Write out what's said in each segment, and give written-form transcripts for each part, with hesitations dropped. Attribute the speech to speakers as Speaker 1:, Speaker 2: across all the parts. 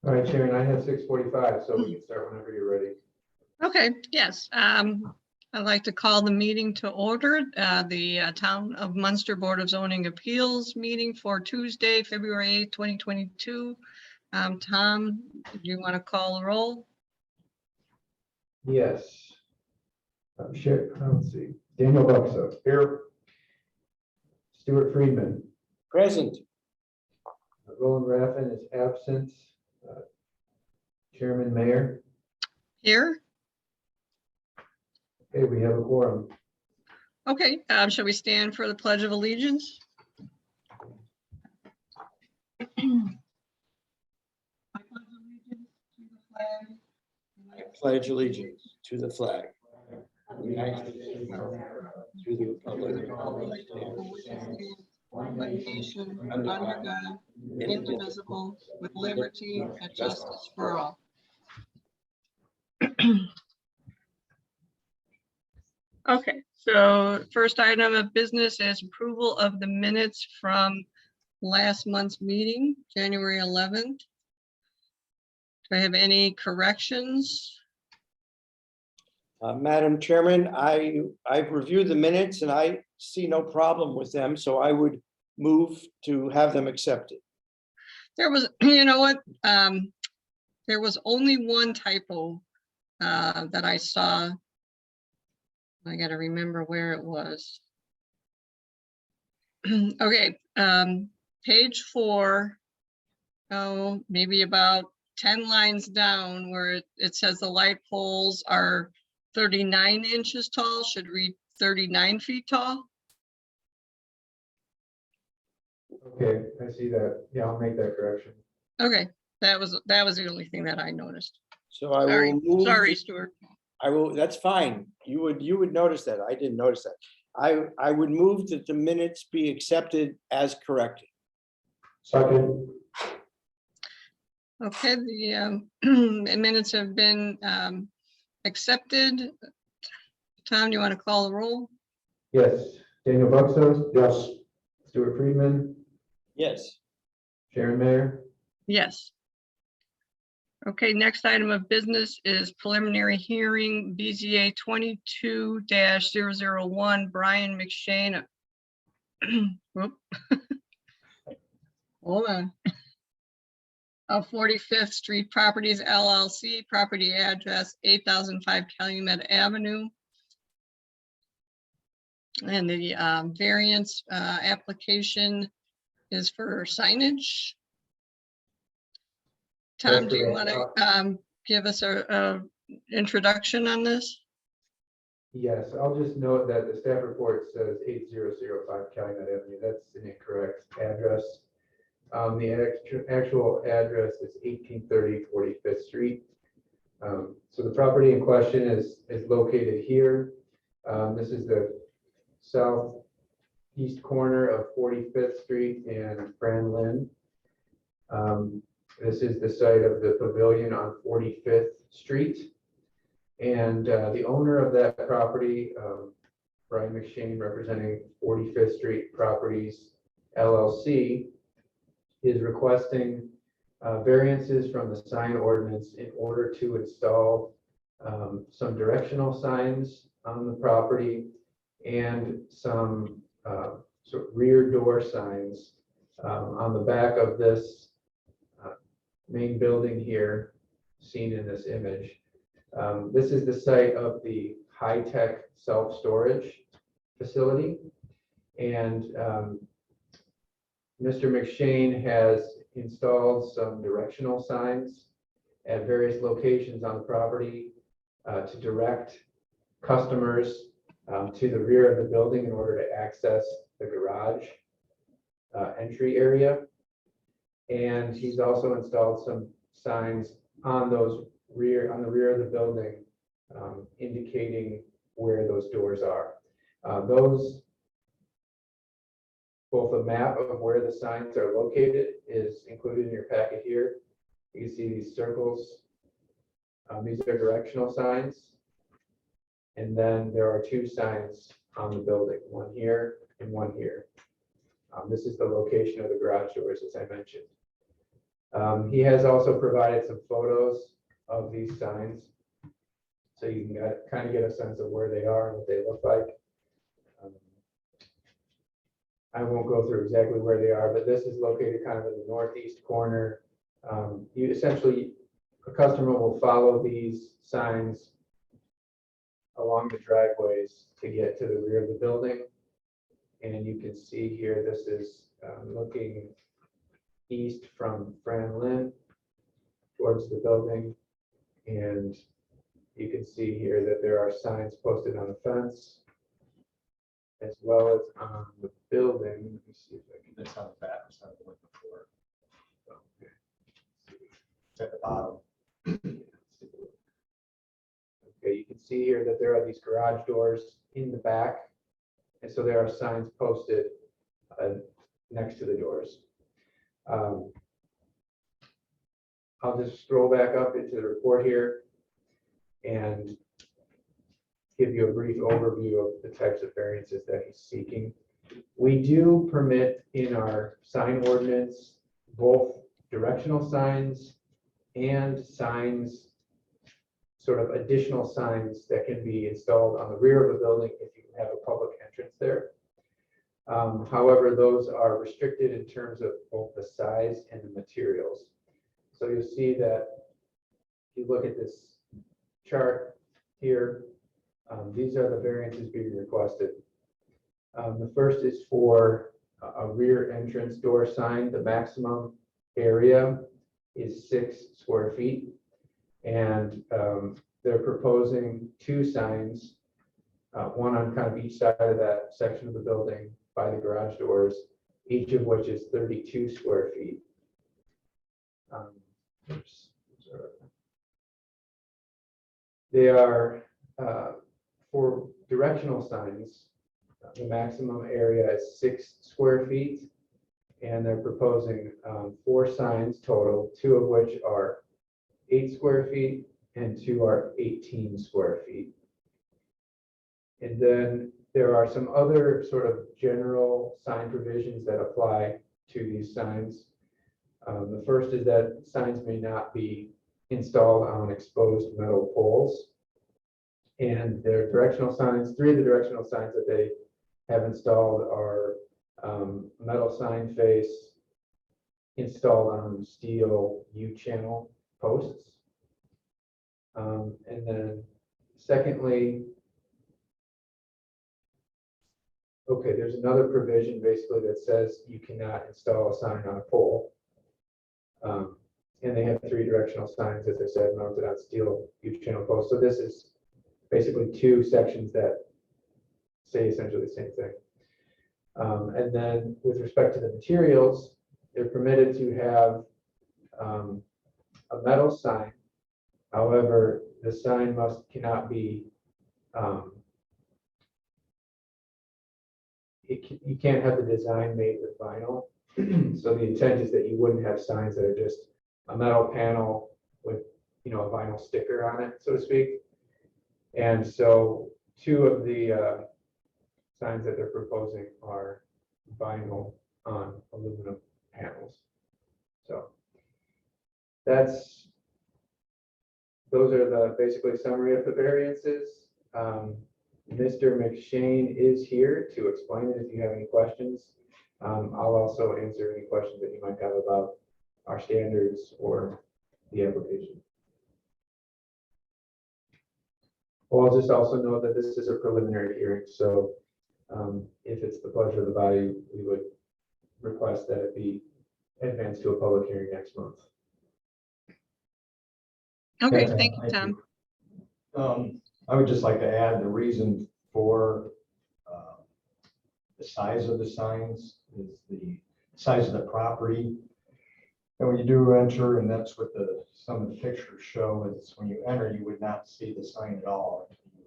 Speaker 1: All right, Sharon, I have 6:45, so we can start whenever you're ready.
Speaker 2: Okay, yes. I'd like to call the meeting to order, the Town of Munster Board of Zoning Appeals meeting for Tuesday, February 8th, 2022. Tom, do you want to call the roll?
Speaker 1: Yes. Let's see. Daniel Buxa. Here. Stuart Friedman.
Speaker 3: Present.
Speaker 1: Roland Raffin is absent. Chairman Mayor.
Speaker 2: Here?
Speaker 1: Okay, we have a quorum.
Speaker 2: Okay, shall we stand for the Pledge of Allegiance?
Speaker 3: I pledge allegiance to the flag of the United States of America, to the republic
Speaker 2: one nation, under God, indivisible, with liberty and justice for all. Okay, so first item of business is approval of the minutes from last month's meeting, January 11th. Do I have any corrections?
Speaker 3: Madam Chairman, I've reviewed the minutes and I see no problem with them, so I would move to have them accepted.
Speaker 2: There was, you know what? There was only one typo that I saw. I got to remember where it was. Okay, page 4. Oh, maybe about 10 lines down where it says the light poles are 39 inches tall, should read 39 feet tall.
Speaker 1: Okay, I see that. Yeah, I'll make that correction.
Speaker 2: Okay, that was the only thing that I noticed.
Speaker 3: So I
Speaker 2: Sorry,
Speaker 3: will move.
Speaker 2: sorry, Stuart.
Speaker 3: I will, that's fine. You would notice that. I didn't notice that. I would move that the minutes be accepted as corrected.
Speaker 1: Second.
Speaker 2: Okay, the minutes have been accepted. Tom, you want to call the roll?
Speaker 1: Yes. Daniel Buxa. Yes. Stuart Friedman.
Speaker 3: Yes.
Speaker 1: Sharon Mayer.
Speaker 2: Yes. Okay, next item of business is preliminary hearing BZA 22-001, Brian McShane. Whoop. Hold on. Of 45th Street Properties LLC, property address 8005 Calumet Avenue. And the variance application is for signage. Tom, do you want to give us a introduction on this?
Speaker 1: Yes, I'll just note that the staff report says 8005 Calumet Avenue. That's an incorrect address. The actual address is 1830 45th Street. So the property in question is located here. This is the southeast corner of 45th Street and Franlin. This is the site of the pavilion on 45th Street. And the owner of that property, Brian McShane, representing 45th Street Properties LLC, is requesting variances from the sign ordinance in order to install some directional signs on the property and some sort of rear door signs on the back of this main building here, seen in this image. This is the site of the high-tech self-storage facility, and Mr. McShane has installed some directional signs at various locations on the property to direct customers to the rear of the building in order to access the garage entry area. And he's also installed some signs on the rear of the building indicating where those doors are. Both a map of where the signs are located is included in your packet here. You can see these circles. These are directional signs. And then there are two signs on the building, one here and one here. This is the location of the garage doors, as I mentioned. He has also provided some photos of these signs, so you can kind of get a sense of where they are and what they look like. I won't go through exactly where they are, but this is located kind of in the northeast corner. You essentially, a customer will follow these signs along the driveways to get to the rear of the building. And you can see here, this is looking east from Franlin towards the building. And you can see here that there are signs posted on the fence as well as on the building. Let me see if I can.
Speaker 4: It's on the back, it's not the one before. It's at the bottom.
Speaker 1: Okay, you can see here that there are these garage doors in the back. And so there are signs posted next to the doors. I'll just scroll back up into the report here and give you a brief overview of the types of variances that he's seeking. We do permit in our sign ordinance both directional signs and signs, sort of additional signs that can be installed on the rear of a building if you have a public entrance there. However, those are restricted in terms of both the size and the materials. So you'll see that if you look at this chart here, these are the variances being requested. The first is for a rear entrance door sign. The maximum area is 6 square feet. And they're proposing two signs, one on kind of each side of that section of the building by the garage doors, each of which is 32 square feet. They are for directional signs. The maximum area is 6 square feet, and they're proposing 4 signs total, 2 of which are 8 square feet and 2 are 18 square feet. And then there are some other sort of general sign provisions that apply to these signs. The first is that signs may not be installed on exposed metal poles. And their directional signs, 3 of the directional signs that they have installed are metal sign face installed on steel U-channel posts. And then secondly, okay, there's another provision basically that says you cannot install a sign on a pole. And they have 3 directional signs, as I said, mounted on steel U-channel posts. So this is basically 2 sections that say essentially the same thing. And then with respect to the materials, they're permitted to have a metal sign. However, the sign cannot be, you can't have the design made with vinyl. So the intent is that you wouldn't have signs that are just a metal panel with, a vinyl sticker on it, so to speak. And so 2 of the signs that they're proposing are vinyl on aluminum panels. So those are the basically summary of the variances. Mr. McShane is here to explain it if you have any questions. I'll also answer any questions that you might have about our standards or the application. Well, I'll just also note that this is a preliminary hearing, so if it's the pleasure of the body, we would request that it be advanced to a public hearing next month.
Speaker 2: Okay,
Speaker 4: Yeah,
Speaker 2: thank you, Tom.
Speaker 4: I would just like to add the reason for the size of the signs is the size of the property. And when you do enter, and that's what some of the pictures show, is when you enter, you would not see the sign at all. You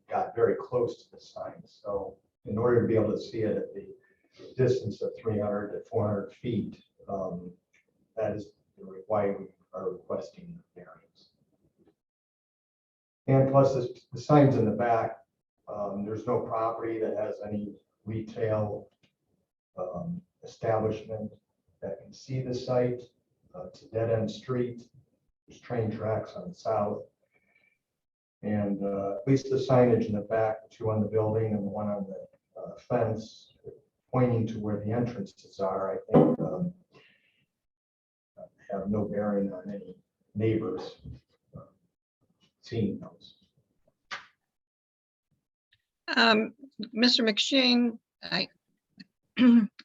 Speaker 4: got very close to the sign. So in order to be able to see it at the distance of 300 to 400 feet, that is why we are requesting the variance. And plus the signs in the back, there's no property that has any retail establishment that can see the site. It's a dead end street. There's train tracks on the south. And at least the signage in the back, 2 on the building and 1 on the fence, pointing to where the entrances are, I think have no bearing on any neighbors seeing those.
Speaker 2: Mr. McShane,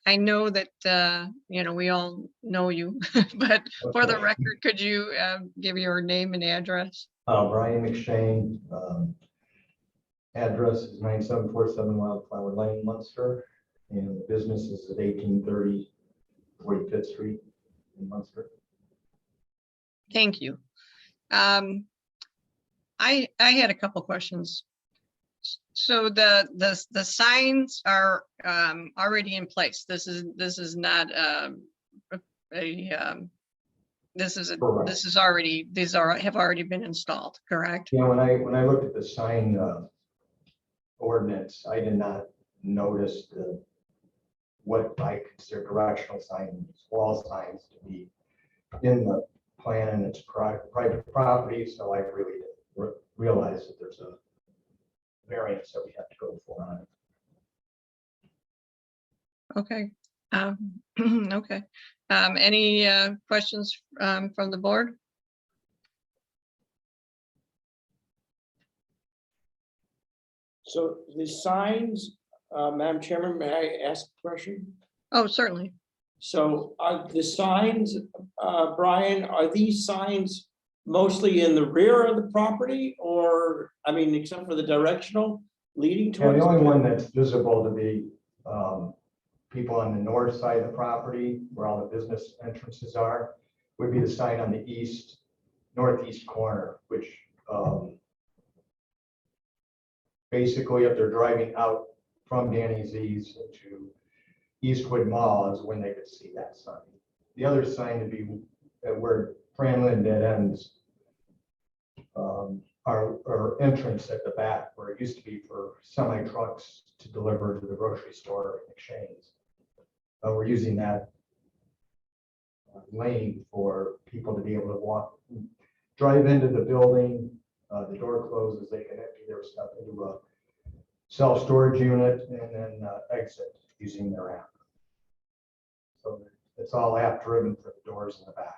Speaker 2: I know that, you know, we all know you, but for the
Speaker 4: Okay.
Speaker 2: record, could you give your name and address?
Speaker 4: Brian McShane, address is 9747 Wildflower Lane, Munster, and the business is at 1830 45th Street in Munster.
Speaker 2: Thank you. I had a couple questions. So the signs are already in place. This is not
Speaker 4: Correct.
Speaker 2: these have already been installed, correct?
Speaker 4: Yeah, when I looked at the sign ordinance, I did not notice what I consider directional signs, wall signs to be in the plan, and it's private property, so I really didn't realize that there's a variance that we have to go for on it.
Speaker 2: Okay. Okay. Any questions from the board?
Speaker 3: So the signs, Madam Chairman, may I ask a question?
Speaker 2: Oh, certainly.
Speaker 3: So are the signs, Brian, are these signs mostly in the rear of the property, or, I mean, except for the directional leading
Speaker 4: And
Speaker 3: towards?
Speaker 4: the only one that's visible to the people on the north side of the property, where all the business entrances are, would be the sign on the northeast corner, which basically, if they're driving out from Danny Z's into Eastwood Mall, is when they could see that sign. The other sign would be where Franlin dead ends, our entrance at the back, where it used to be for semi trucks to deliver to the grocery store exchange. We're using that lane for people to be able to walk, drive into the building. The door closes, they can empty their stuff into a self-storage unit and then exit using their app. So it's all app driven for the doors in the back.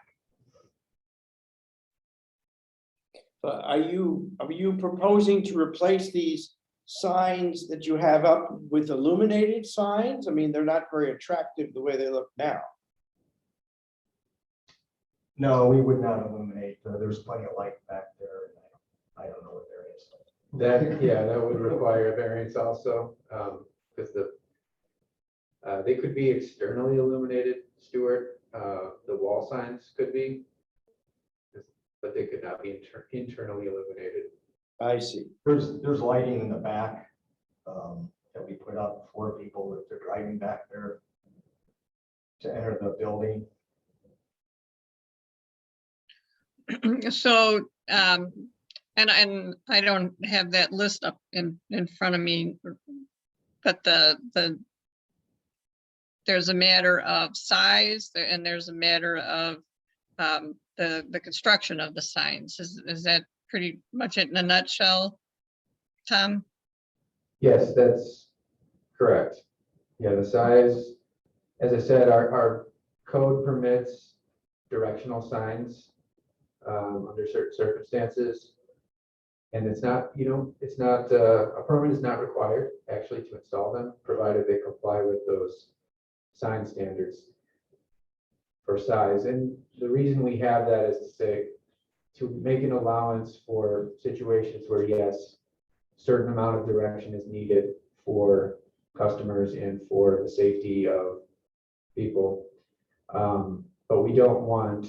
Speaker 3: Are you proposing to replace these signs that you have up with illuminated signs? I mean, they're not very attractive the way they look now.
Speaker 4: No, we would not illuminate. There's plenty of light back there. And I don't know what there is.
Speaker 1: That would require a variance also, because they could be externally illuminated, Stuart. The wall signs could be, but they could not be internally illuminated.
Speaker 3: I see.
Speaker 4: There's lighting in the back that we put up for people if they're driving back there to enter the building.
Speaker 2: So, and I don't have that list up in front of me, but there's a matter of size and there's a matter of the construction of the signs. Is that pretty much it in a nutshell, Tom?
Speaker 1: Yes, that's correct. Yeah, the size, as I said, our code permits directional signs under certain circumstances. And it's not, a permit is not required actually to install them, provided they comply with those sign standards for size. And the reason we have that is to say, to make an allowance for situations where, yes, certain amount of direction is needed for customers and for the safety of people. But we don't want,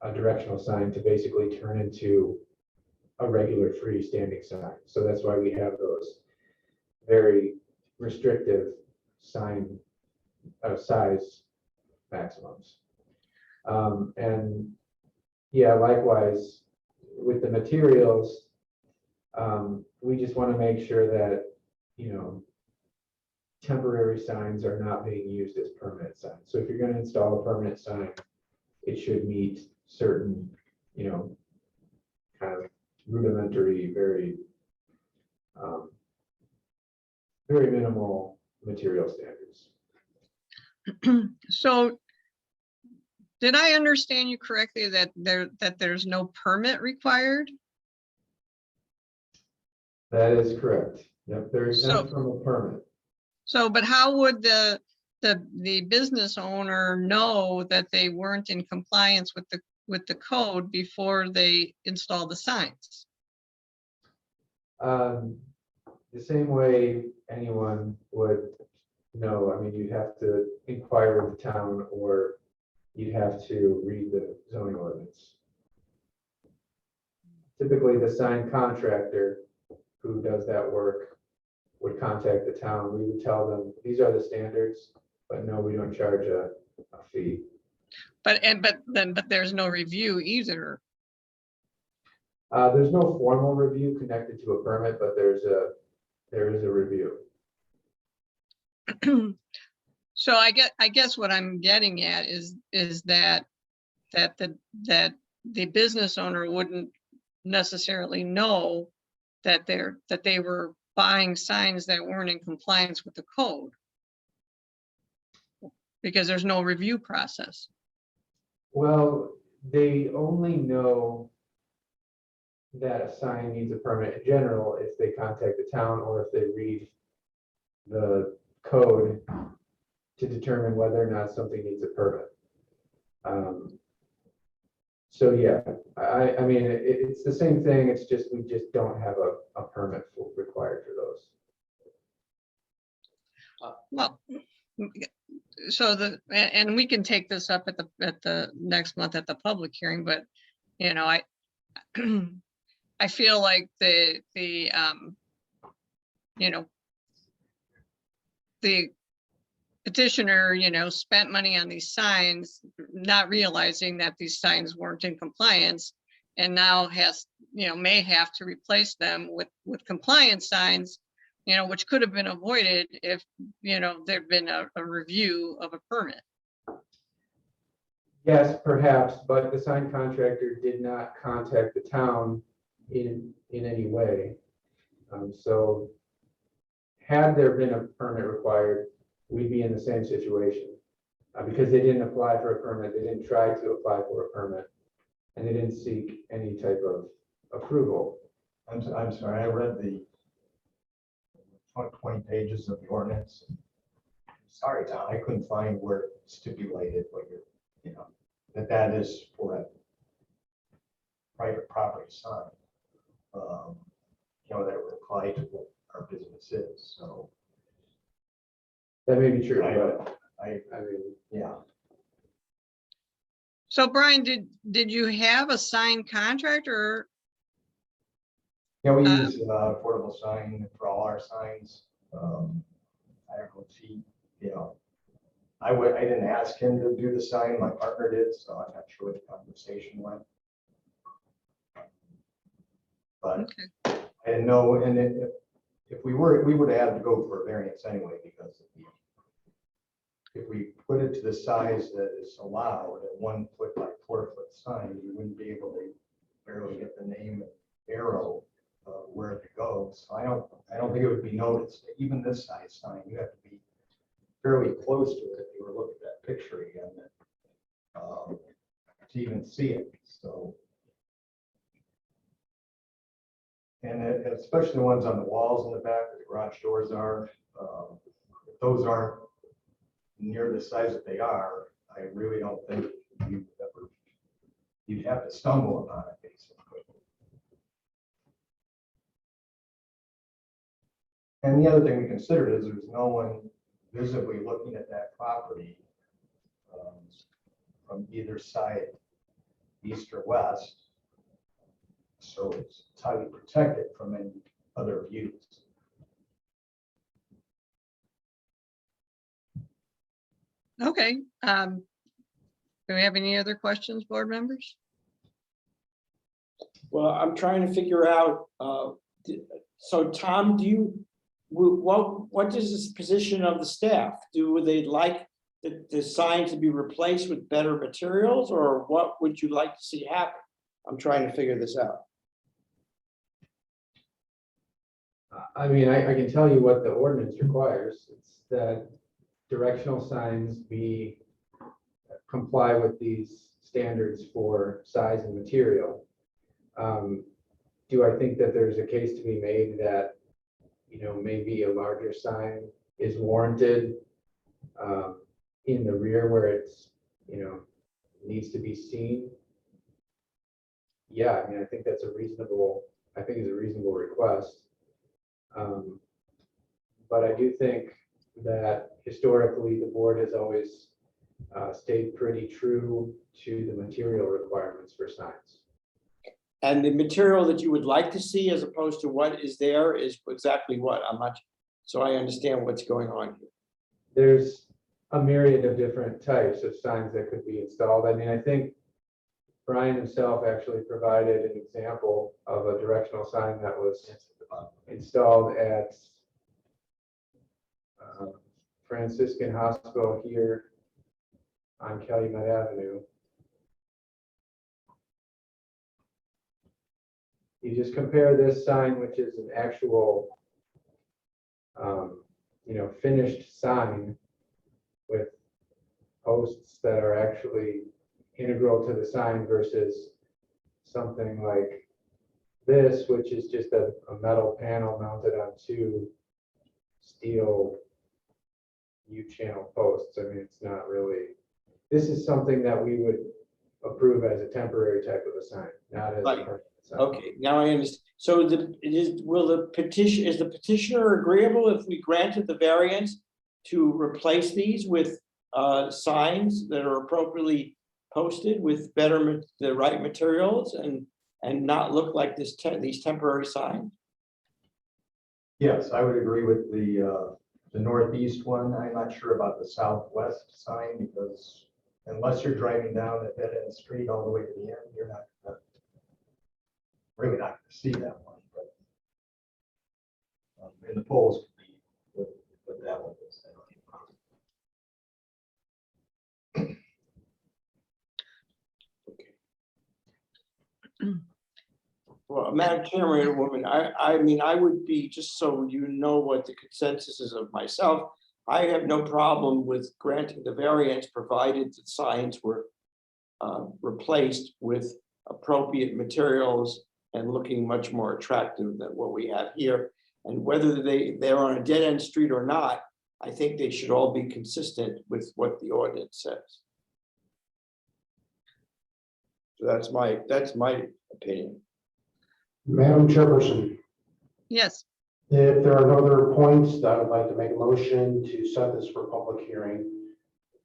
Speaker 1: a directional sign to basically turn into a regular freestanding sign. So that's why we have those very restrictive sign size maximums. And yeah, likewise, with the materials, we just want to make sure that, temporary signs are not being used as permanent signs. So if you're going to install a permanent sign, it should meet certain, kind of rudimentary, very minimal material standards.
Speaker 2: So did I understand you correctly that there's no permit required?
Speaker 1: That is correct. Yep, they're exempt from a permit.
Speaker 2: So, but how would the business owner know that they weren't in compliance with the code before they install the signs?
Speaker 1: The same way anyone would know. I mean, you'd have to inquire with the town, or you'd have to read the zoning ordinance. Typically, the sign contractor who does that work would contact the town. We would tell them, these are the standards, but no, we don't charge a fee.
Speaker 2: But there's no review either.
Speaker 1: There's no formal review connected to a permit, but there is a review.
Speaker 2: So I guess what I'm getting at is that the business owner wouldn't necessarily know that they were buying signs that weren't in compliance with the code, because there's no review process.
Speaker 1: Well, they only know that a sign needs a permit in general if they contact the town or if they read the code to determine whether or not something needs a permit. So yeah, I mean, it's the same thing. It's just, we just don't have a permit required for those.
Speaker 2: Well, so and we can take this up at the next month at the public hearing, but I feel like the petitioner, spent money on these signs, not realizing that these signs weren't in compliance, and now may have to replace them with compliance signs, which could have been avoided if, there'd been a review of a permit.
Speaker 1: Yes, perhaps, but the sign contractor did not contact the town in any way. So had there been a permit required, we'd be in the same situation, because they didn't apply for a permit, they didn't try to apply for a permit, and they didn't seek any type of approval.
Speaker 4: I'm sorry, I read the 20 pages of the ordinance. Sorry, Tom, I couldn't find where it stipulated what that is for a private property sign. That would apply to what our business is. So
Speaker 1: That may be true,
Speaker 4: I
Speaker 1: mean,
Speaker 4: yeah.
Speaker 2: So Brian, did you have a signed contract or?
Speaker 4: Yeah, we use portable sign for all our signs. I don't know if he, I didn't ask him to do the sign, my partner did, so I'm not sure what the conversation went. But
Speaker 2: Okay.
Speaker 4: I didn't know, and if we would have had to go for a variance anyway, because if we put it to the size that is allowed, a 1 foot by 4 foot sign, you wouldn't be able to barely get the name and arrow where it goes. So I don't think it would be noticed. Even this size sign, you have to be fairly close to it if you were to look at that picture again to even see it. So, and especially the ones on the walls in the back where the garage doors are, if those aren't near the size that they are, I really don't think you'd have to stumble upon it, basically. And the other thing we considered is there's no one visibly looking at that property from either side, east or west. So it's highly protected from any other views.
Speaker 2: Okay. Do we have any other questions, board members?
Speaker 3: Well, I'm trying to figure out, so Tom, what is this position of the staff? Do they like the signs to be replaced with better materials, or what would you like to see happen? I'm trying to figure this out.
Speaker 1: I mean, I can tell you what the ordinance requires. It's that directional signs comply with these standards for size and material. Do I think that there's a case to be made that, maybe a larger sign is warranted in the rear where it's, needs to be seen? Yeah, I mean, I think it's a reasonable request. But I do think that historically, the board has always stayed pretty true to the material requirements for signs.
Speaker 3: And the material that you would like to see as opposed to what is there is exactly what? So I understand what's going on here.
Speaker 1: There's a myriad of different types of signs that could be installed. I mean, I think Brian himself actually provided an example of a directional sign that was installed at Franciscan Hospital here on Calumet Avenue. You just compare this sign, which is an actual, finished sign with posts that are actually integral to the sign versus something like this, which is just a metal panel mounted on two steel U-channel posts. I mean, it's not really, this is something that we would approve as a temporary type of a sign, not as a permanent sign.
Speaker 3: Okay, now I understand. So is the petitioner agreeable if we granted the variance to replace these with signs that are appropriately posted with the right materials and not look like these temporary signs?
Speaker 4: Yes, I would agree with the northeast one. I'm not sure about the southwest sign because unless you're driving down a dead end street all the way to the end, you're not really not going to see that one. But and the poles could be what that one is.
Speaker 3: Well, Madam Chairwoman, I mean, I would be, just so you know what the consensus is of myself, I have no problem with granting the variance provided the signs were replaced with appropriate materials and looking much more attractive than what we have here. And whether they're on a dead end street or not, I think they should all be consistent with what the ordinance says. So that's my opinion.
Speaker 5: Madam Chairperson,
Speaker 2: Yes,
Speaker 5: if there are no other points, I would like to make a motion to set this for public hearing,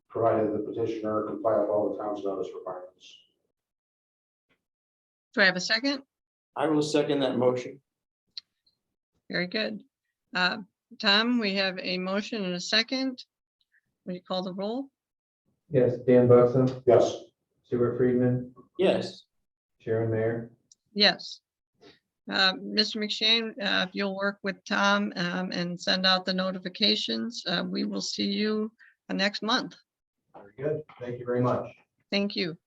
Speaker 5: provided the petitioner comply with all the town's notice requirements.
Speaker 2: do I have a second?
Speaker 3: I will second that motion.
Speaker 2: Very good. Tom, we have a motion and a second. Will you call the roll?
Speaker 1: Yes, Dan Buxton,
Speaker 5: Yes.
Speaker 1: Stuart Friedman,
Speaker 3: Yes.
Speaker 1: Sharon Mayer.
Speaker 2: Yes. Mr. McShane, if you'll work with Tom and send out the notifications, we will see you next month.
Speaker 4: Very good. Thank you very much.
Speaker 2: Thank you.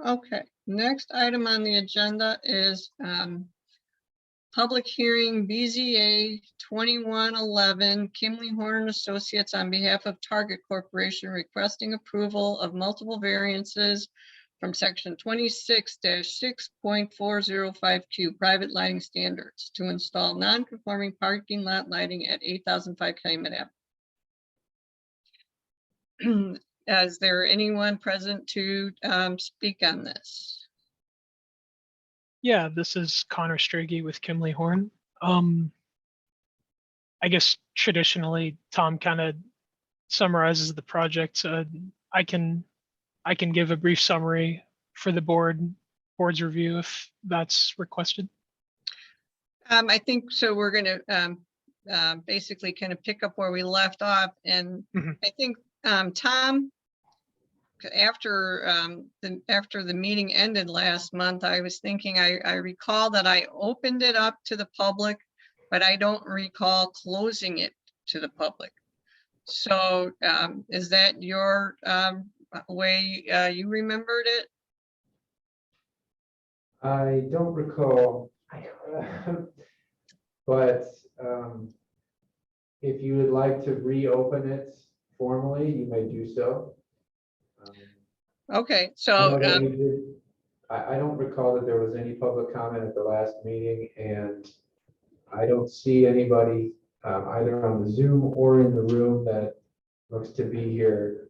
Speaker 2: Okay, next item on the agenda is public hearing BZA 2111, Kimley Horn and Associates on behalf of Target Corporation requesting approval of multiple variances from section 26-6.405Q private lighting standards to install non-conforming parking lot lighting at 8005 Calumet Avenue. Is there anyone present to speak on this?
Speaker 6: Yeah, this is Connor Striggy with Kimley Horn. I guess traditionally, Tom kind of summarizes the project. I can give a brief summary for the board's review if that's requested.
Speaker 2: I think so. We're going to basically kind of pick up where we left off. And
Speaker 6: Mhm.
Speaker 2: I think, Tom, after the meeting ended last month, I was thinking, I recall that I opened it up to the public, but I don't recall closing it to the public. So is that your way you remembered it?
Speaker 1: I don't recall, but if you would like to reopen it formally, you may do so.
Speaker 2: Okay,
Speaker 1: I
Speaker 2: so
Speaker 1: know that we did. I don't recall that there was any public comment at the last meeting, and I don't see anybody either on the Zoom or in the room that looks to be here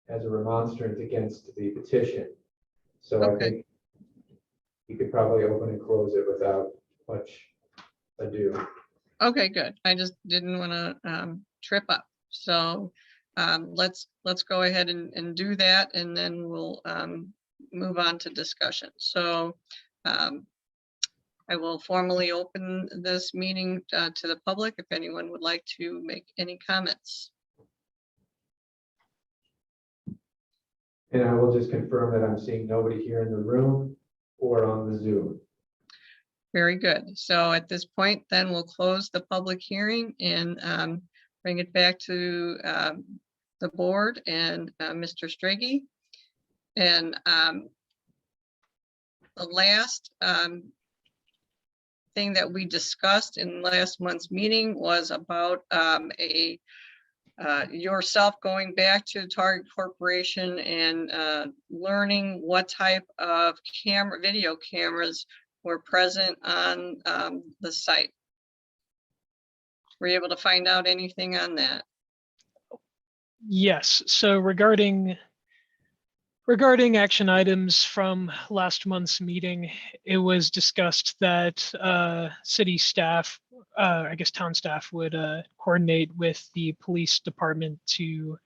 Speaker 1: as a remonstrance against the petition. So I
Speaker 2: Okay.
Speaker 1: think you could probably open and close it without much ado.
Speaker 2: okay, good. I just didn't want to trip up. So let's go ahead and do that, and then we'll move on to discussion. So I will formally open this meeting to the public if anyone would like to make any comments.
Speaker 1: And I will just confirm that I'm seeing nobody here in the room or on the Zoom.
Speaker 2: Very good. So at this point, then we'll close the public hearing and bring it back to the board and Mr. Strachey. And the last thing that we discussed in last month's meeting was about yourself going back to Target Corporation and learning what type of video cameras were present on the site. Were you able to find out anything on that?
Speaker 6: Yes, so regarding action items from last month's meeting, it was discussed that city staff, I guess town staff, would coordinate with the police department to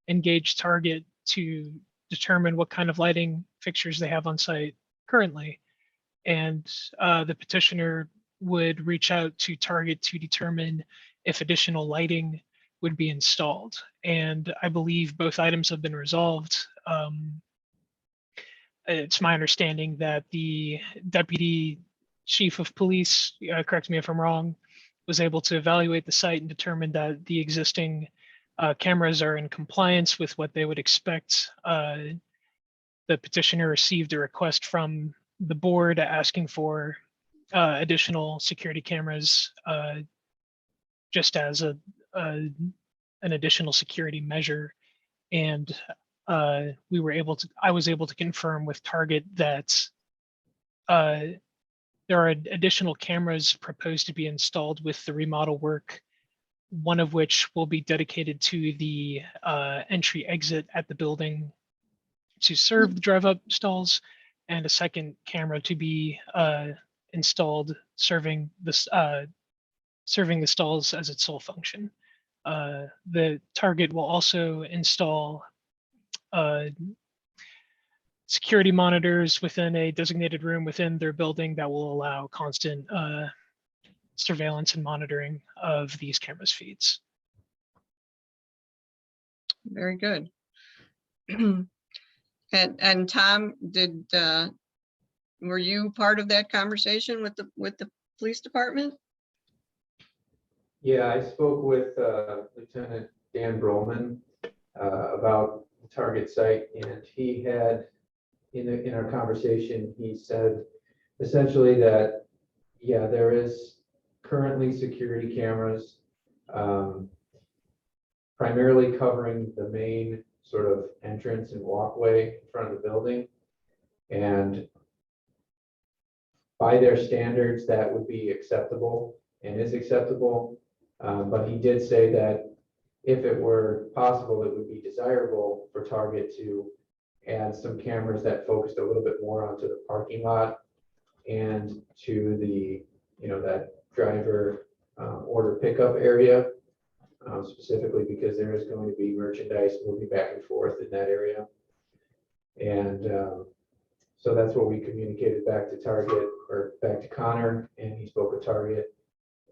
Speaker 6: engage Target to determine what kind of lighting fixtures they have on site currently. And the petitioner would reach out to Target to determine if additional lighting would be installed. And I believe both items have been resolved. It's my understanding that the deputy chief of police, correct me if I'm wrong, was able to evaluate the site and determine that the existing cameras are in compliance with what they would expect. The petitioner received a request from the board asking for additional security cameras just as an additional security measure. And I was able to confirm with Target that there are additional cameras proposed to be installed with the remodel work, one of which will be dedicated to the entry exit at the building to serve the drive-up stalls, and a second camera to be installed serving the stalls as its sole function. The Target will also install security monitors within a designated room within their building that will allow constant surveillance and monitoring of these cameras feeds.
Speaker 2: Very good. And Tom, were you part of that conversation with the police department?
Speaker 1: Yeah, I spoke with Lieutenant Dan Broman about the Target site, and he had, in our conversation, he said essentially that, yeah, there is currently security cameras primarily covering the main sort of entrance and walkway in front of the building. And by their standards, that would be acceptable and is acceptable. But he did say that if it were possible, it would be desirable for Target to add some cameras that focused a little bit more onto the parking lot and to the, that driver order pickup area, specifically because there is going to be merchandise moving back and forth in that area. And So that's what we communicated back to Target, or back to Connor, and he spoke with Target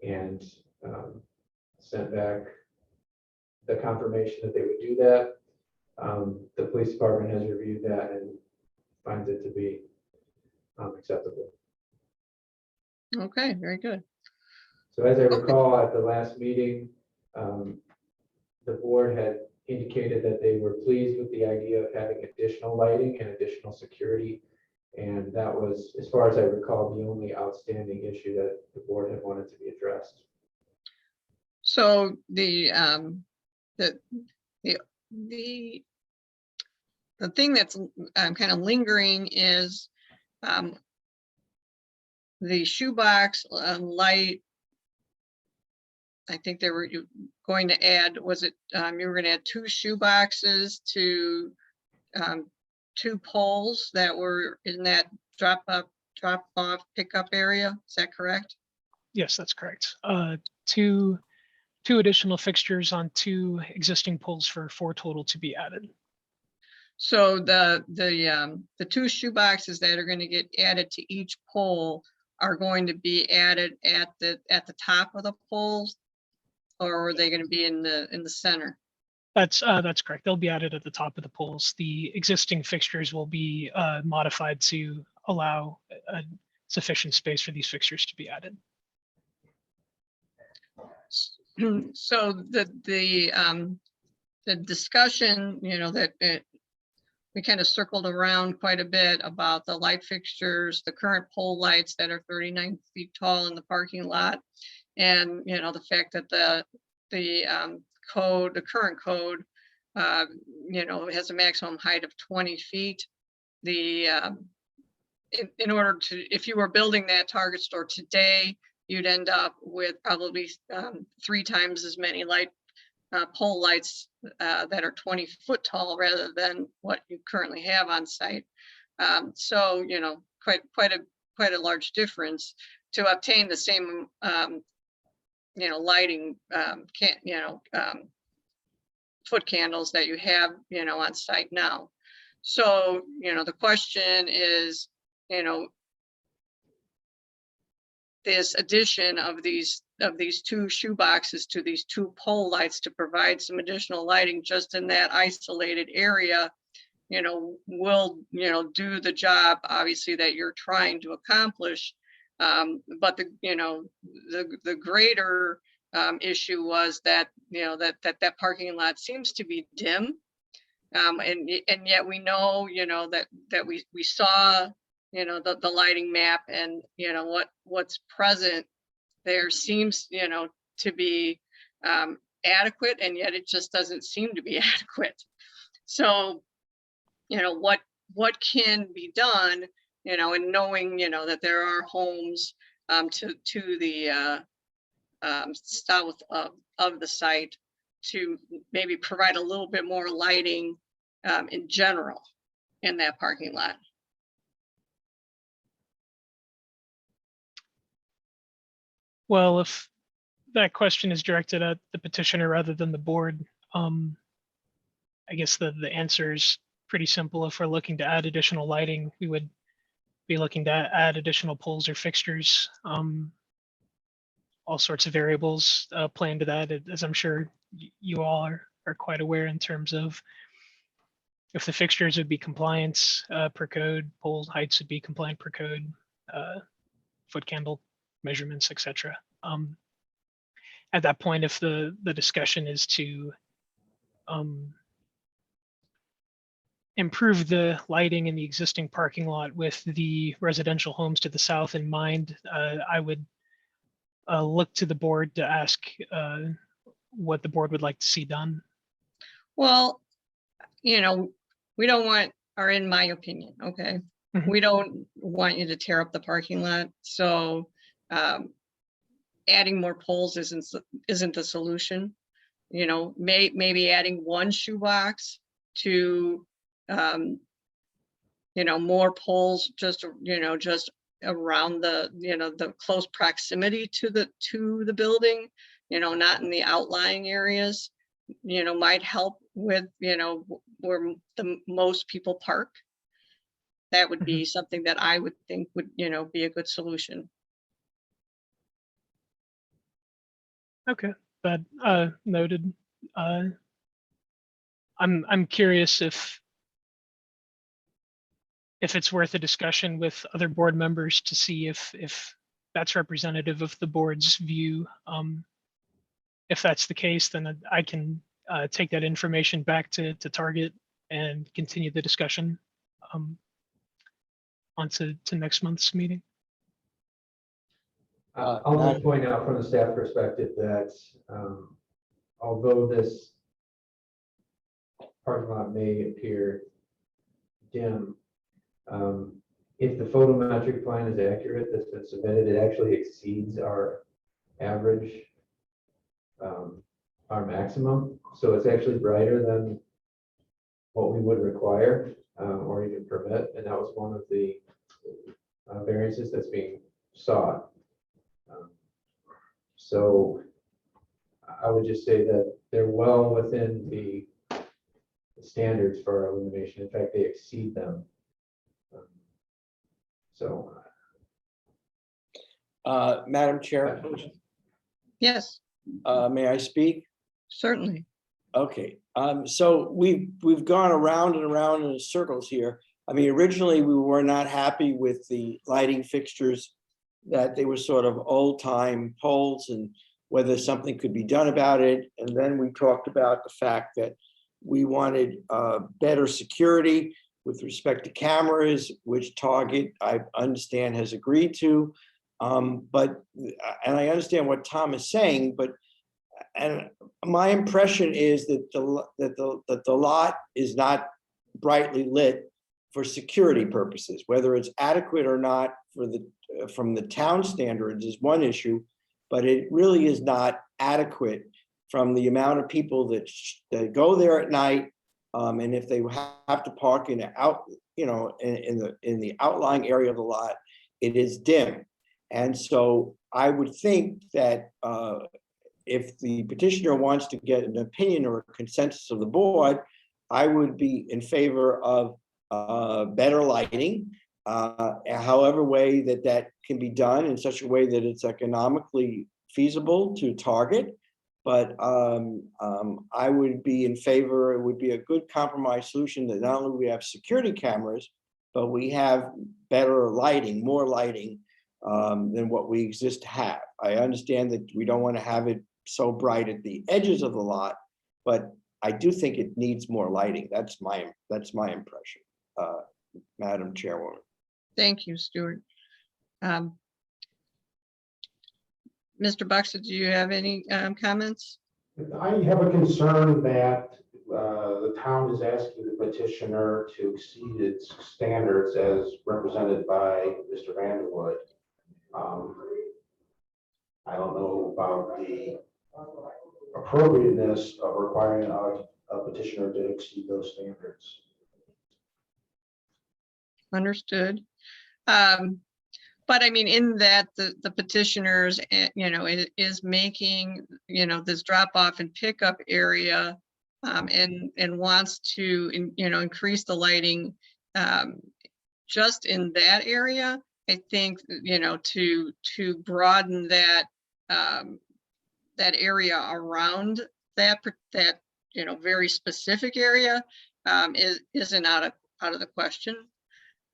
Speaker 1: and sent back the confirmation that they would do that. The police department has reviewed that and finds it to be acceptable.
Speaker 2: Okay, very good.
Speaker 1: So as I recall at the last meeting, the board had indicated that they were pleased with the idea of having additional lighting and additional security. And that was, as far as I recall, the only outstanding issue that the board had wanted to be addressed.
Speaker 2: So the the thing that's kind of lingering is the shoebox light. I think they were going to add, was it, you were going to add 2 shoeboxes to 2 poles that were in that drop off pickup area. Is that correct?
Speaker 6: Yes, that's correct. Two additional fixtures on 2 existing poles for 4 total to be added.
Speaker 2: So the 2 shoeboxes that are going to get added to each pole are going to be added at the top of the poles, or are they going to be in the center?
Speaker 6: That's correct. They'll be added at the top of the poles. The existing fixtures will be modified to allow sufficient space for these fixtures to be added.
Speaker 2: So the discussion, that we kind of circled around quite a bit about the light fixtures, the current pole lights that are 39 feet tall in the parking lot, and the fact that the current code, has a maximum height of 20 feet. In order to, if you were building that Target store today, you'd end up with probably 3 times as many pole lights that are 20 foot tall rather than what you currently have on site. So quite a large difference to obtain the same lighting foot candles that you have on site now. So the question is, this addition of these 2 shoe boxes to these 2 pole lights to provide some additional lighting just in that isolated area, will do the job obviously that you're trying to accomplish. But the greater issue was that that parking lot seems to be dim, and yet we know that we saw the lighting map, and what's present there seems to be adequate, and yet it just doesn't seem to be adequate. So what can be done, and knowing that there are homes to the south of the site to maybe provide a little bit more lighting in general in that parking lot.
Speaker 6: Well, if that question is directed at the petitioner rather than the board, I guess the answer is pretty simple. If we're looking to add additional lighting, we would be looking to add additional poles or fixtures. All sorts of variables play into that, as I'm sure you all are quite aware in terms of if the fixtures would be compliant per code, pole heights would be compliant per code, foot candle measurements, etc. At that point, if the discussion is to improve the lighting in the existing parking lot with the residential homes to the south in mind, I would look to the board to ask what the board would like to see done.
Speaker 2: Well, we don't want, or in my opinion, okay, we don't want you to tear up the parking lot. So adding more poles isn't the solution. Maybe adding 1 shoebox to more poles just around the close proximity to the building, not in the outlying areas, might help with where the most people park. that would be something that I would think would, be a good solution.
Speaker 6: Okay, that noted. I'm curious if it's worth a discussion with other board members to see if that's representative of the board's view. If that's the case, then I can take that information back to Target and continue the discussion on to next month's meeting.
Speaker 1: I'll just point out from the staff perspective that although this parking lot may appear dim, if the photometric plan is accurate that's been submitted, it actually exceeds our average, our maximum. So it's actually brighter than what we would require or even permit. And that was one of the variances that's being sought. So I would just say that they're well within the standards for our illumination. In fact, they exceed them. So,
Speaker 3: Madam Chair,
Speaker 2: Yes,
Speaker 3: may I speak?
Speaker 2: certainly.
Speaker 3: Okay, so we've gone around and around in circles here. I mean, originally we were not happy with the lighting fixtures, that they were sort of old time poles and whether something could be done about it. And then we talked about the fact that we wanted better security with respect to cameras, which Target, I understand, has agreed to. And I understand what Tom is saying, and my impression is that the lot is not brightly lit for security purposes. Whether it's adequate or not from the town standards is one issue, but it really is not adequate from the amount of people that go there at night. And if they have to park in the outlying area of the lot, it is dim. And so I would think that if the petitioner wants to get an opinion or a consensus of the board, I would be in favor of better lighting, however way that can be done in such a way that it's economically feasible to Target. But I would be in favor, it would be a good compromise solution that not only we have security cameras, but we have better lighting, more lighting than what we exist to have. I understand that we don't want to have it so bright at the edges of the lot, but I do think it needs more lighting. That's my impression, Madam Chairwoman.
Speaker 2: Thank you, Stuart. Mr. Buxton, do you have any comments?
Speaker 5: I have a concern that the town is asking the petitioner to exceed its standards as represented by Mr. Vanderwood. I don't know about the appropriateness of requiring a petitioner to exceed those standards.
Speaker 2: Understood. But I mean, in that the petitioners, is making, this drop off and pickup area and wants to, increase the lighting just in that area. I think, to broaden that that area around that very specific area isn't out of the question,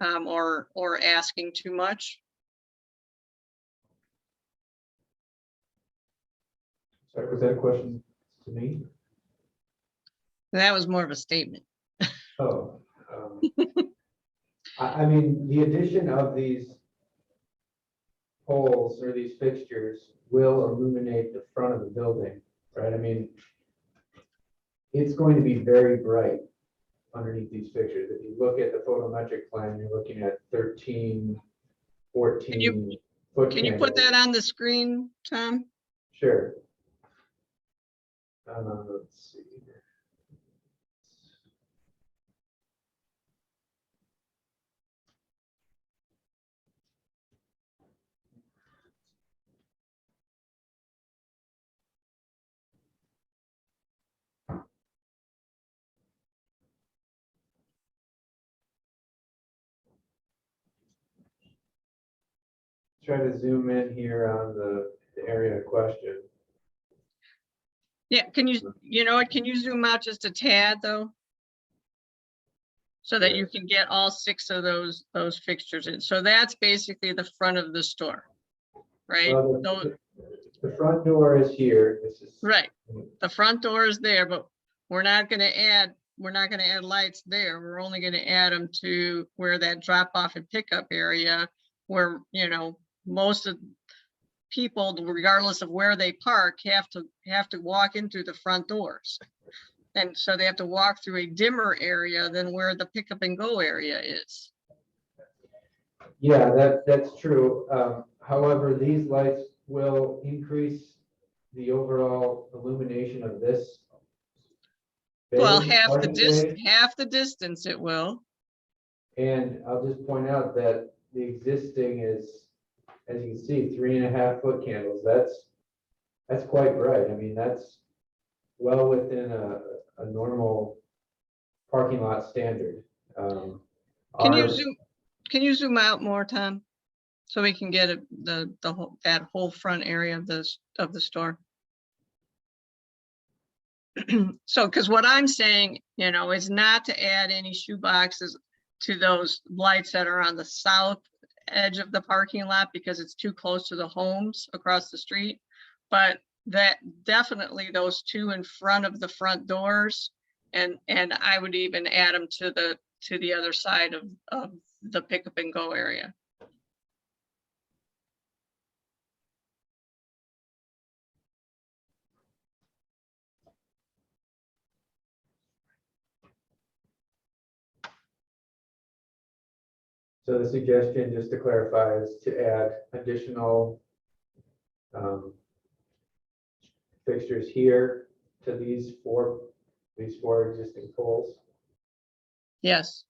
Speaker 2: or asking too much.
Speaker 1: sorry, was that a question to me?
Speaker 2: That was more of a statement.
Speaker 1: Oh, I mean, the addition of these poles or these fixtures will illuminate the front of the building, right? I mean, it's going to be very bright underneath these fixtures. If you look at the photometric plan, you're looking at 13, 14 foot
Speaker 2: Can you put
Speaker 1: candles.
Speaker 2: that on the screen, Tom?
Speaker 1: Sure. Let's see. try to zoom in here on the area in question.
Speaker 2: Yeah, can you know what, can you zoom out just a tad though? So that you can get all 6 of those fixtures in. So that's basically the front of the store, right?
Speaker 1: Well,
Speaker 2: Those-
Speaker 1: the front door is here. This is.
Speaker 2: Right. The front door is there, but we're not gonna add lights there. We're only gonna add them to where that drop off and pickup area where, you know, most of people, regardless of where they park, have to walk in through the front doors. And so they have to walk through a dimmer area than where the pickup and go area is.
Speaker 1: Yeah, that's true. However, these lights will increase the overall illumination of this.
Speaker 2: Well,
Speaker 1: bay, parking bay.
Speaker 2: half the distance it will.
Speaker 1: And I'll just point out that the existing is, as you can see, 3.5 foot candles. That's quite bright. I mean, that's well within a normal parking lot standard.
Speaker 2: Can
Speaker 1: Our-
Speaker 2: you zoom out more, Tom? So we can get that whole front area of the store. So, because what I'm saying, you know, is not to add any shoe boxes to those lights that are on the south edge of the parking lot because it's too close to the homes across the street. But that definitely those 2 in front of the front doors, and I would even add them to the other side of the pickup and go area.
Speaker 1: So the suggestion, just to clarify, is to add additional fixtures here to these four existing poles.
Speaker 2: Yes.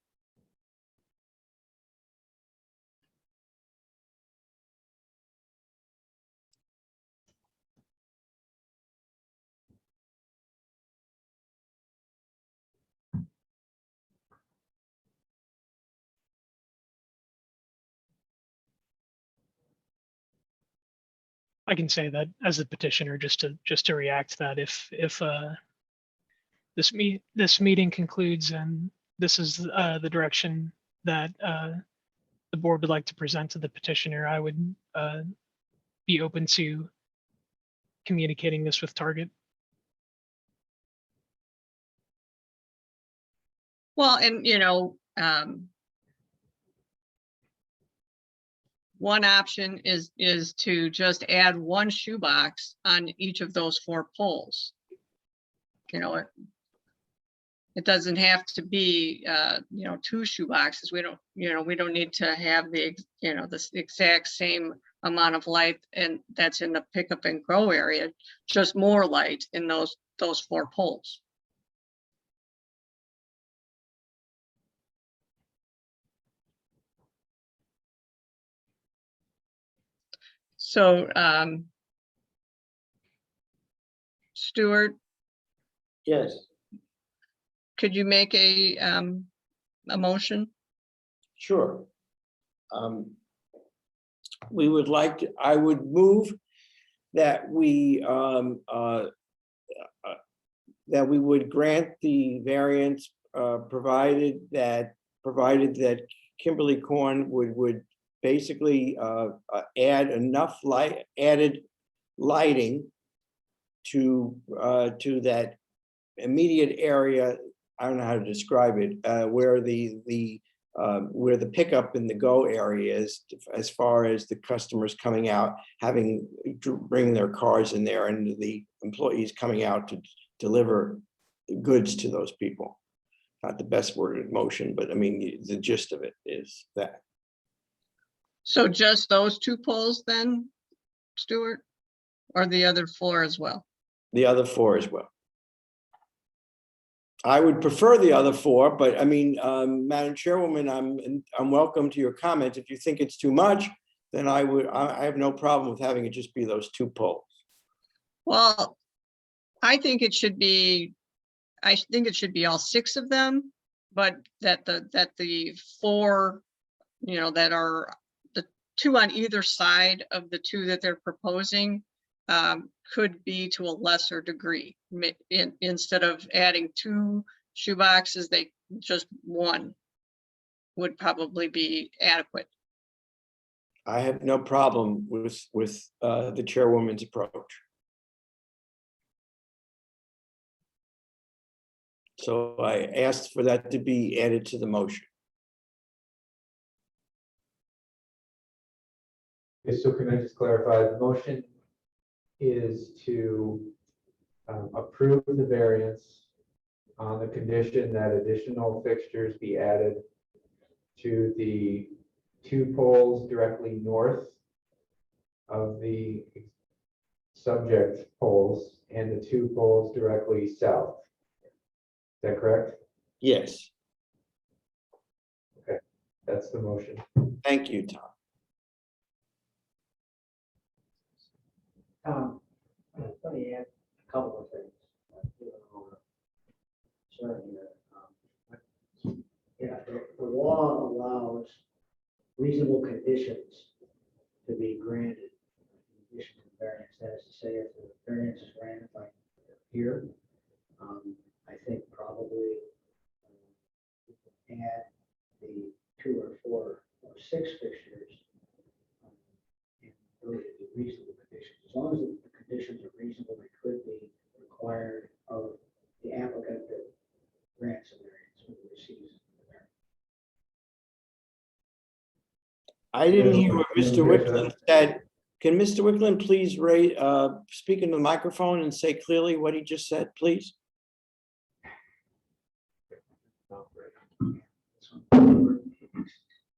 Speaker 6: I can say that as a petitioner, just to react to that if this meeting concludes and this is the direction that the board would like to present to the petitioner, I would be open to communicating this with Target.
Speaker 2: Well, and you know, one option is to just add 1 shoebox on each of those 4 poles. You know, it doesn't have to be, you know, 2 shoeboxes. We don't need to have the exact same amount of light and that's in the pickup and go area, just more light in those 4 poles. So, Stuart,
Speaker 3: Yes,
Speaker 2: could you make a motion?
Speaker 3: sure. We would like to, I would move that we would grant the variance provided that Kimberly Corn would basically add enough added lighting to that immediate area. I don't know how to describe it, where the pickup and the go area is, as far as the customers coming out, having to bring their cars in there, and the employees coming out to deliver goods to those people. Not the best worded motion, but I mean, the gist of it is that.
Speaker 2: So just those 2 poles then, Stuart, or the other 4 as well?
Speaker 3: The other 4 as well. I would prefer the other 4, but I mean, Madam Chairwoman, I'm welcome to your comments. If you think it's too much, then I have no problem with having it just be those 2 poles.
Speaker 2: Well, I think it should be all 6 of them, but that the 4, you know, that are the two on either side of the two that they're proposing could be to a lesser degree. Instead of adding two shoeboxes, just one would probably be adequate.
Speaker 3: I have no problem with the chairwoman's approach. So I asked for that to be added to the motion.
Speaker 1: Okay, so can I just clarify, the motion is to approve the variance on the condition that additional fixtures be added to the two poles directly north of the subject poles and the two poles directly south. Is that correct?
Speaker 3: Yes,
Speaker 1: That's the motion.
Speaker 3: thank you, Tom.
Speaker 7: Let me add a couple of things. Sorry, yeah, the law allows reasonable conditions to be granted in addition to variance. That is to say, if the variance is granted by here, I think probably add the 2 or 4 or 6 fixtures. And those would be reasonable conditions. As long as the conditions are reasonable, they could be required of the applicant that grants a variance or receives the variance.
Speaker 3: I didn't hear what Mr. Wickland said. Can Mr. Wickland please speak into the microphone and say clearly what he just said, please?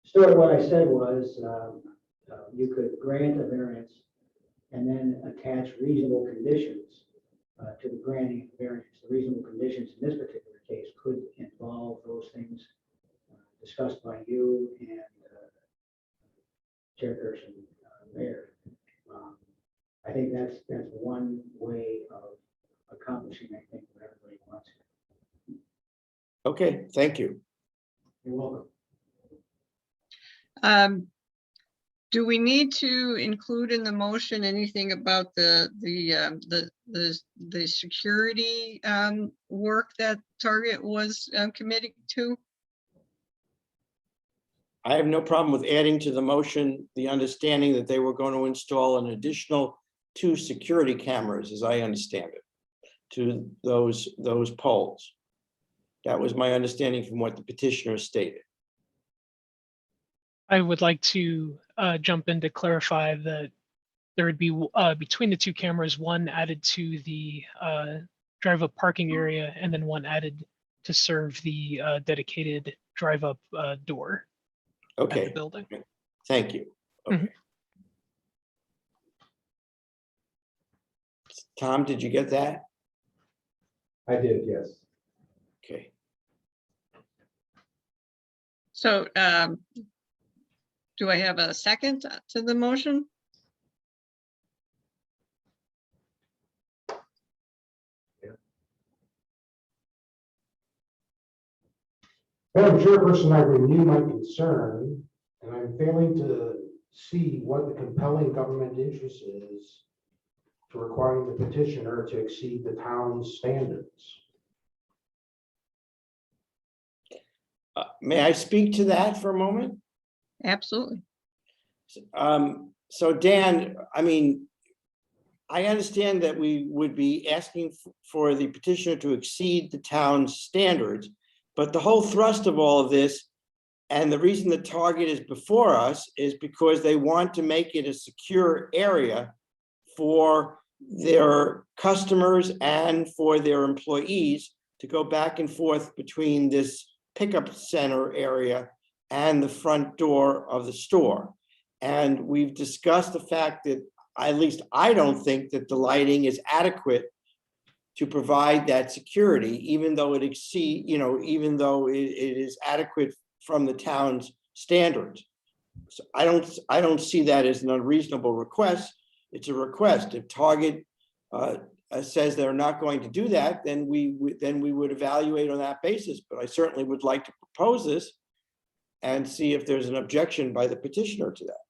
Speaker 7: So what I said was, you could grant a variance and then attach reasonable conditions to the granting of the variance. The reasonable conditions in this particular case could involve those things discussed by you and Chairperson Mayor. I think that's one way of accomplishing, I think, what everybody wants.
Speaker 3: Okay, thank you.
Speaker 7: You're welcome.
Speaker 2: Do we need to include in the motion anything about the security work that Target was committing to?
Speaker 3: I have no problem with adding to the motion the understanding that they were going to install an additional 2 security cameras, as I understand it, to those poles. That was my understanding from what the petitioner stated.
Speaker 6: I would like to jump in to clarify that there would be between the 2 cameras, one added to the drive-up parking area and then one added to serve the dedicated drive-up door at the
Speaker 3: Okay,
Speaker 6: building.
Speaker 3: thank you. Okay.
Speaker 6: Mhm.
Speaker 3: Tom, did you get that?
Speaker 1: I did, yes.
Speaker 3: Okay.
Speaker 2: So do I have a second to the motion?
Speaker 5: Madam Chairperson, I renew my concern, and I'm failing to see what the compelling government interest is to requiring the petitioner to exceed the town's standards.
Speaker 3: May I speak to that for a moment?
Speaker 2: Absolutely.
Speaker 3: So Dan, I mean, I understand that we would be asking for the petitioner to exceed the town's standards, but the whole thrust of all of this and the reason the Target is before us is because they want to make it a secure area for their customers and for their employees to go back and forth between this pickup center area and the front door of the store. And we've discussed the fact that, at least I don't think that the lighting is adequate to provide that security, even though it exceed, even though it is adequate from the town's standards. So I don't see that as an unreasonable request. It's a request. If Target says they're not going to do that, then we would evaluate on that basis. But I certainly would like to propose this and see if there's an objection by the petitioner to that.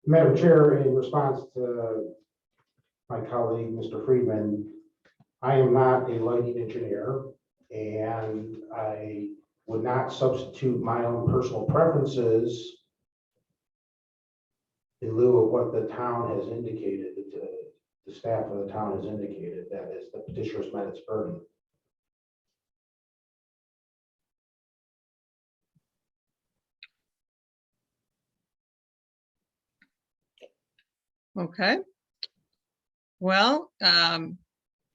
Speaker 5: Madam Chair, in response to my colleague, Mr. Friedman, I am not a lighting engineer, and I would not substitute my own personal preferences in lieu of what the town has indicated, the staff of the town has indicated, that is the petitioner's met its burden.
Speaker 2: Okay. Well,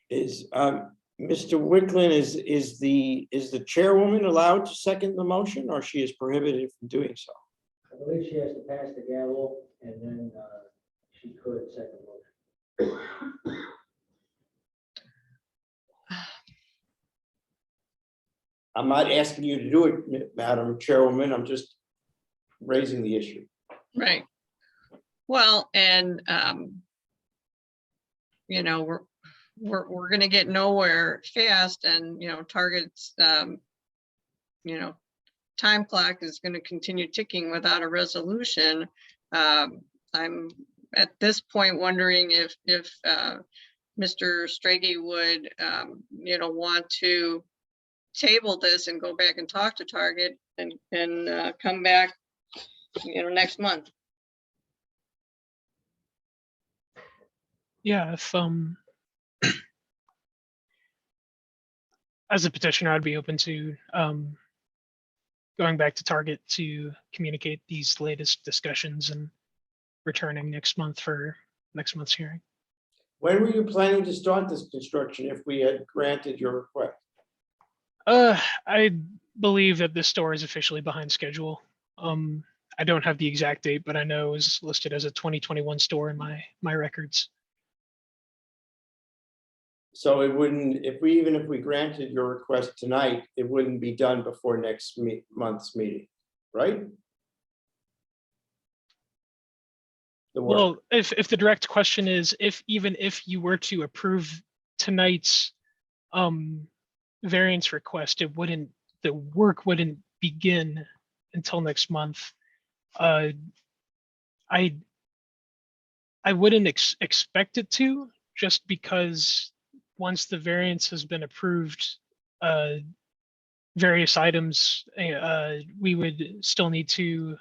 Speaker 3: Is, Mr. Wicklund, is the chairwoman allowed to second the motion, or she is prohibited from doing so?
Speaker 7: I believe she has to pass the gavel and then she could second motion.
Speaker 3: I'm not asking you to do it, Madam Chairwoman, I'm just raising the issue.
Speaker 2: right. Well, and, you know, we're gonna get nowhere fast, and, you know, Target's, you know, time clock is gonna continue ticking without a resolution. I'm at this point wondering if Mr. Strachey would, you know, want to table this and go back and talk to Target and come back, you know, next month.
Speaker 6: Yeah, if as a petitioner, I'd be open to going back to Target to communicate these latest discussions and returning next month for next month's hearing.
Speaker 3: When were you planning to start this construction if we had granted your request?
Speaker 6: I believe that this store is officially behind schedule. I don't have the exact date, but I know it was listed as a 2021 store in my records.
Speaker 3: So it wouldn't, even if we granted your request tonight, it wouldn't be done before next month's meeting, right? The work.
Speaker 6: Well, if the direct question is even if you were to approve tonight's variance request, the work wouldn't begin until next month. I wouldn't expect it to, just because once the variance has been approved, various items, we would still need to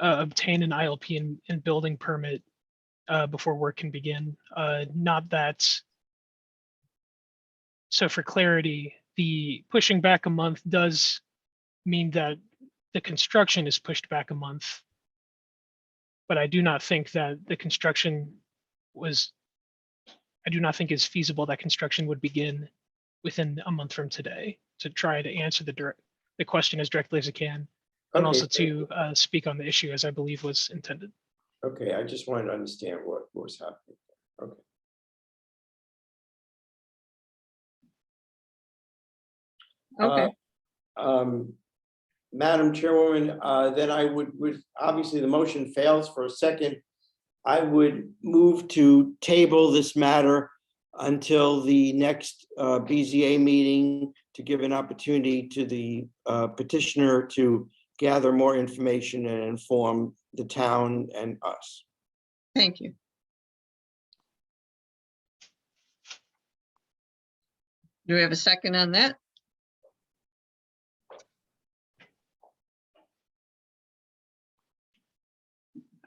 Speaker 6: obtain an ILP and building permit before work can begin. Not that. So for clarity, the pushing back a month does mean that the construction is pushed back a month. But I do not think that the construction I do not think it's feasible that construction would begin within a month from today, to try to answer the question as directly as I can, and
Speaker 3: Okay,
Speaker 6: also to speak on the issue as I believe was intended.
Speaker 3: okay, I just wanted to understand what was happening. Okay.
Speaker 2: Okay.
Speaker 3: Madam Chairwoman, then I would, obviously the motion fails for a second. I would move to table this matter until the next BZA meeting to give an opportunity to the petitioner to gather more information and inform the town and us.
Speaker 2: Thank you. Do we have a second on that?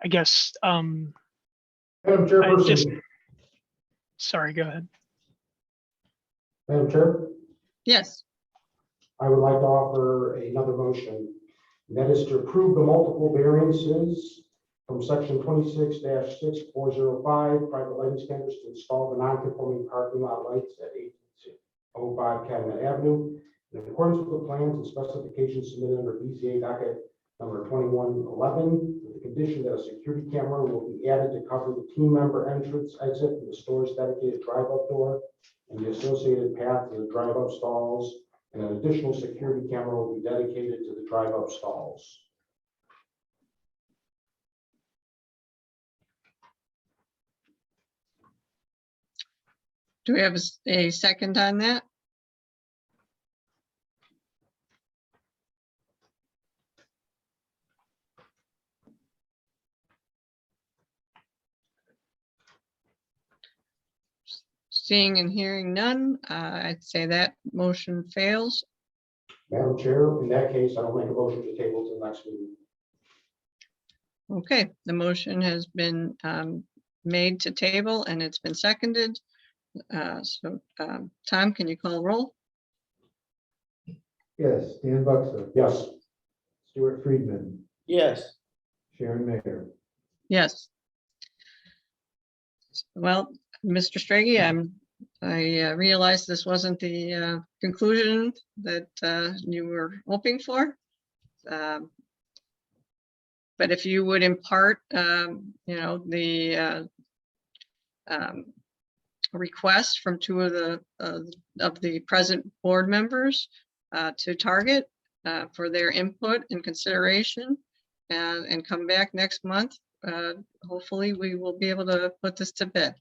Speaker 6: I guess,
Speaker 5: Madam
Speaker 6: I just-
Speaker 5: Chairperson,
Speaker 6: sorry, go ahead.
Speaker 5: Madam Chair,
Speaker 2: Yes.
Speaker 5: I would like to offer another motion. And that is to approve the multiple variances from section 26-6405, private lighting standards to install the non-conforming parking lot lights at 805 Cabinet Avenue in accordance with the plans and specifications submitted under BZA docket number 2111, with the condition that a security camera will be added to cover the team member entrance exit and the store's dedicated drive-up door and the associated path to the drive-up stalls, and an additional security camera will be dedicated to the drive-up stalls.
Speaker 2: Do we have a second on that? Seeing and hearing none, I'd say that motion fails.
Speaker 5: Madam Chair, in that case, I'll make a motion to table to the next meeting.
Speaker 2: Okay, the motion has been made to table and it's been seconded. Tom, can you call roll?
Speaker 8: Yes, Dan Buxton,
Speaker 5: Yes.
Speaker 8: Stuart Friedman,
Speaker 3: Yes,
Speaker 8: Sharon Mayer.
Speaker 2: Yes. Well, Mr. Strachey, I realized this wasn't the conclusion that you were hoping for. But if you would impart, the request from two of the present board members to Target for their input and consideration, and come back next month, hopefully we will be able to put this to bed.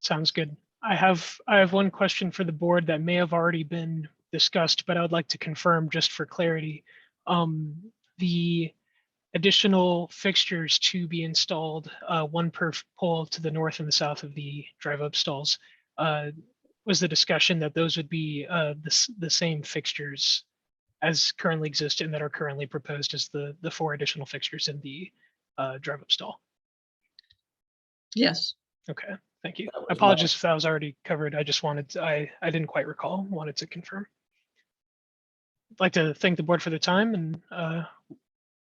Speaker 6: Sounds good. I have one question for the board that may have already been discussed, but I would like to confirm just for clarity. The additional fixtures to be installed, one per pole to the north and the south of the drive-up stalls, was the discussion that those would be the same fixtures as currently exist and that are currently proposed as the 4 additional fixtures in the drive-up stall?
Speaker 2: Yes.
Speaker 6: Okay, thank you.
Speaker 3: That was
Speaker 6: I apologize if that was already covered. I just wanted to, I didn't quite recall, wanted to confirm. I'd like to thank the board for the time and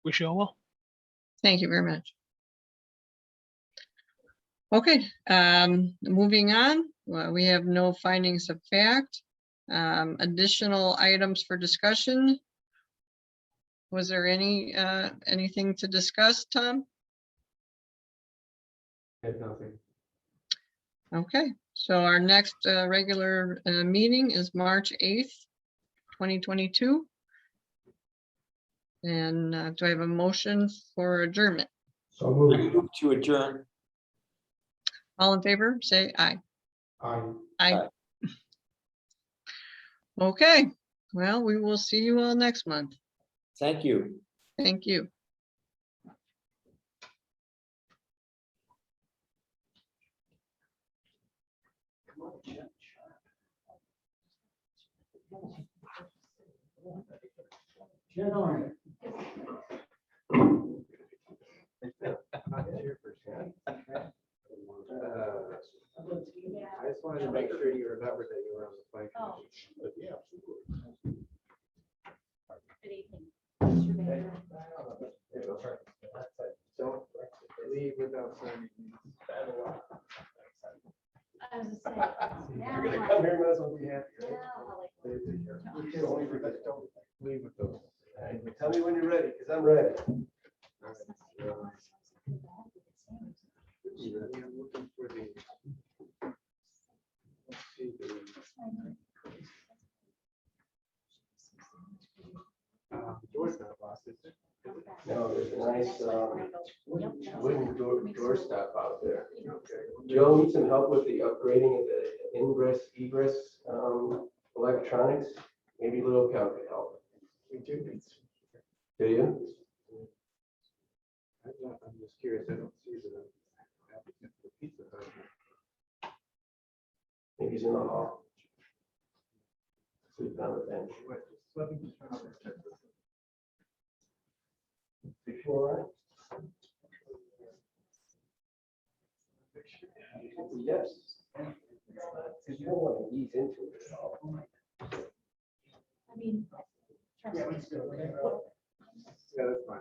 Speaker 6: wish you all well.
Speaker 2: Thank you very much. Okay, moving on. Well, we have no findings of fact. Additional items for discussion. Was there anything to discuss, Tom?
Speaker 1: I have nothing.
Speaker 2: Okay, so our next regular meeting is March 8th, 2022. And do I have a motion for adjournment?
Speaker 5: So
Speaker 3: I
Speaker 5: moved.
Speaker 3: move to adjourn.
Speaker 2: All in favor, say aye.
Speaker 5: Aye.
Speaker 2: Aye. Okay, well, we will see you all next month.
Speaker 3: Thank you.
Speaker 2: Thank you.
Speaker 7: Jen Arnold.
Speaker 1: I just wanted to make sure you remembered that you were on the plan commission. But yeah,
Speaker 9: Good evening, Mr. Mayor.
Speaker 1: don't leave without signing.
Speaker 9: I was just saying.
Speaker 1: You're gonna come here, might as well be happy.
Speaker 9: Now,
Speaker 1: Don't leave with those.
Speaker 8: Tell me when you're ready, because I'm ready.
Speaker 1: I'm looking for the. Let's see door's not lost, is it?
Speaker 8: No, there's a nice wooden doorstop out there.
Speaker 1: Okay.
Speaker 8: Joe needs some help with the upgrading of the ingress egress electronics. Maybe Little Cow could help.
Speaker 1: We do.
Speaker 8: Do you?
Speaker 1: I'm just curious, I don't see the applicant for Pizza Hut.
Speaker 8: Maybe he's in the hall. Sleep on the bench.
Speaker 1: Wait, just let me just turn on the check.
Speaker 8: All right. Yes. Because you don't want to ease into it at all.
Speaker 9: I mean. trust me.
Speaker 1: Yeah, that's fine.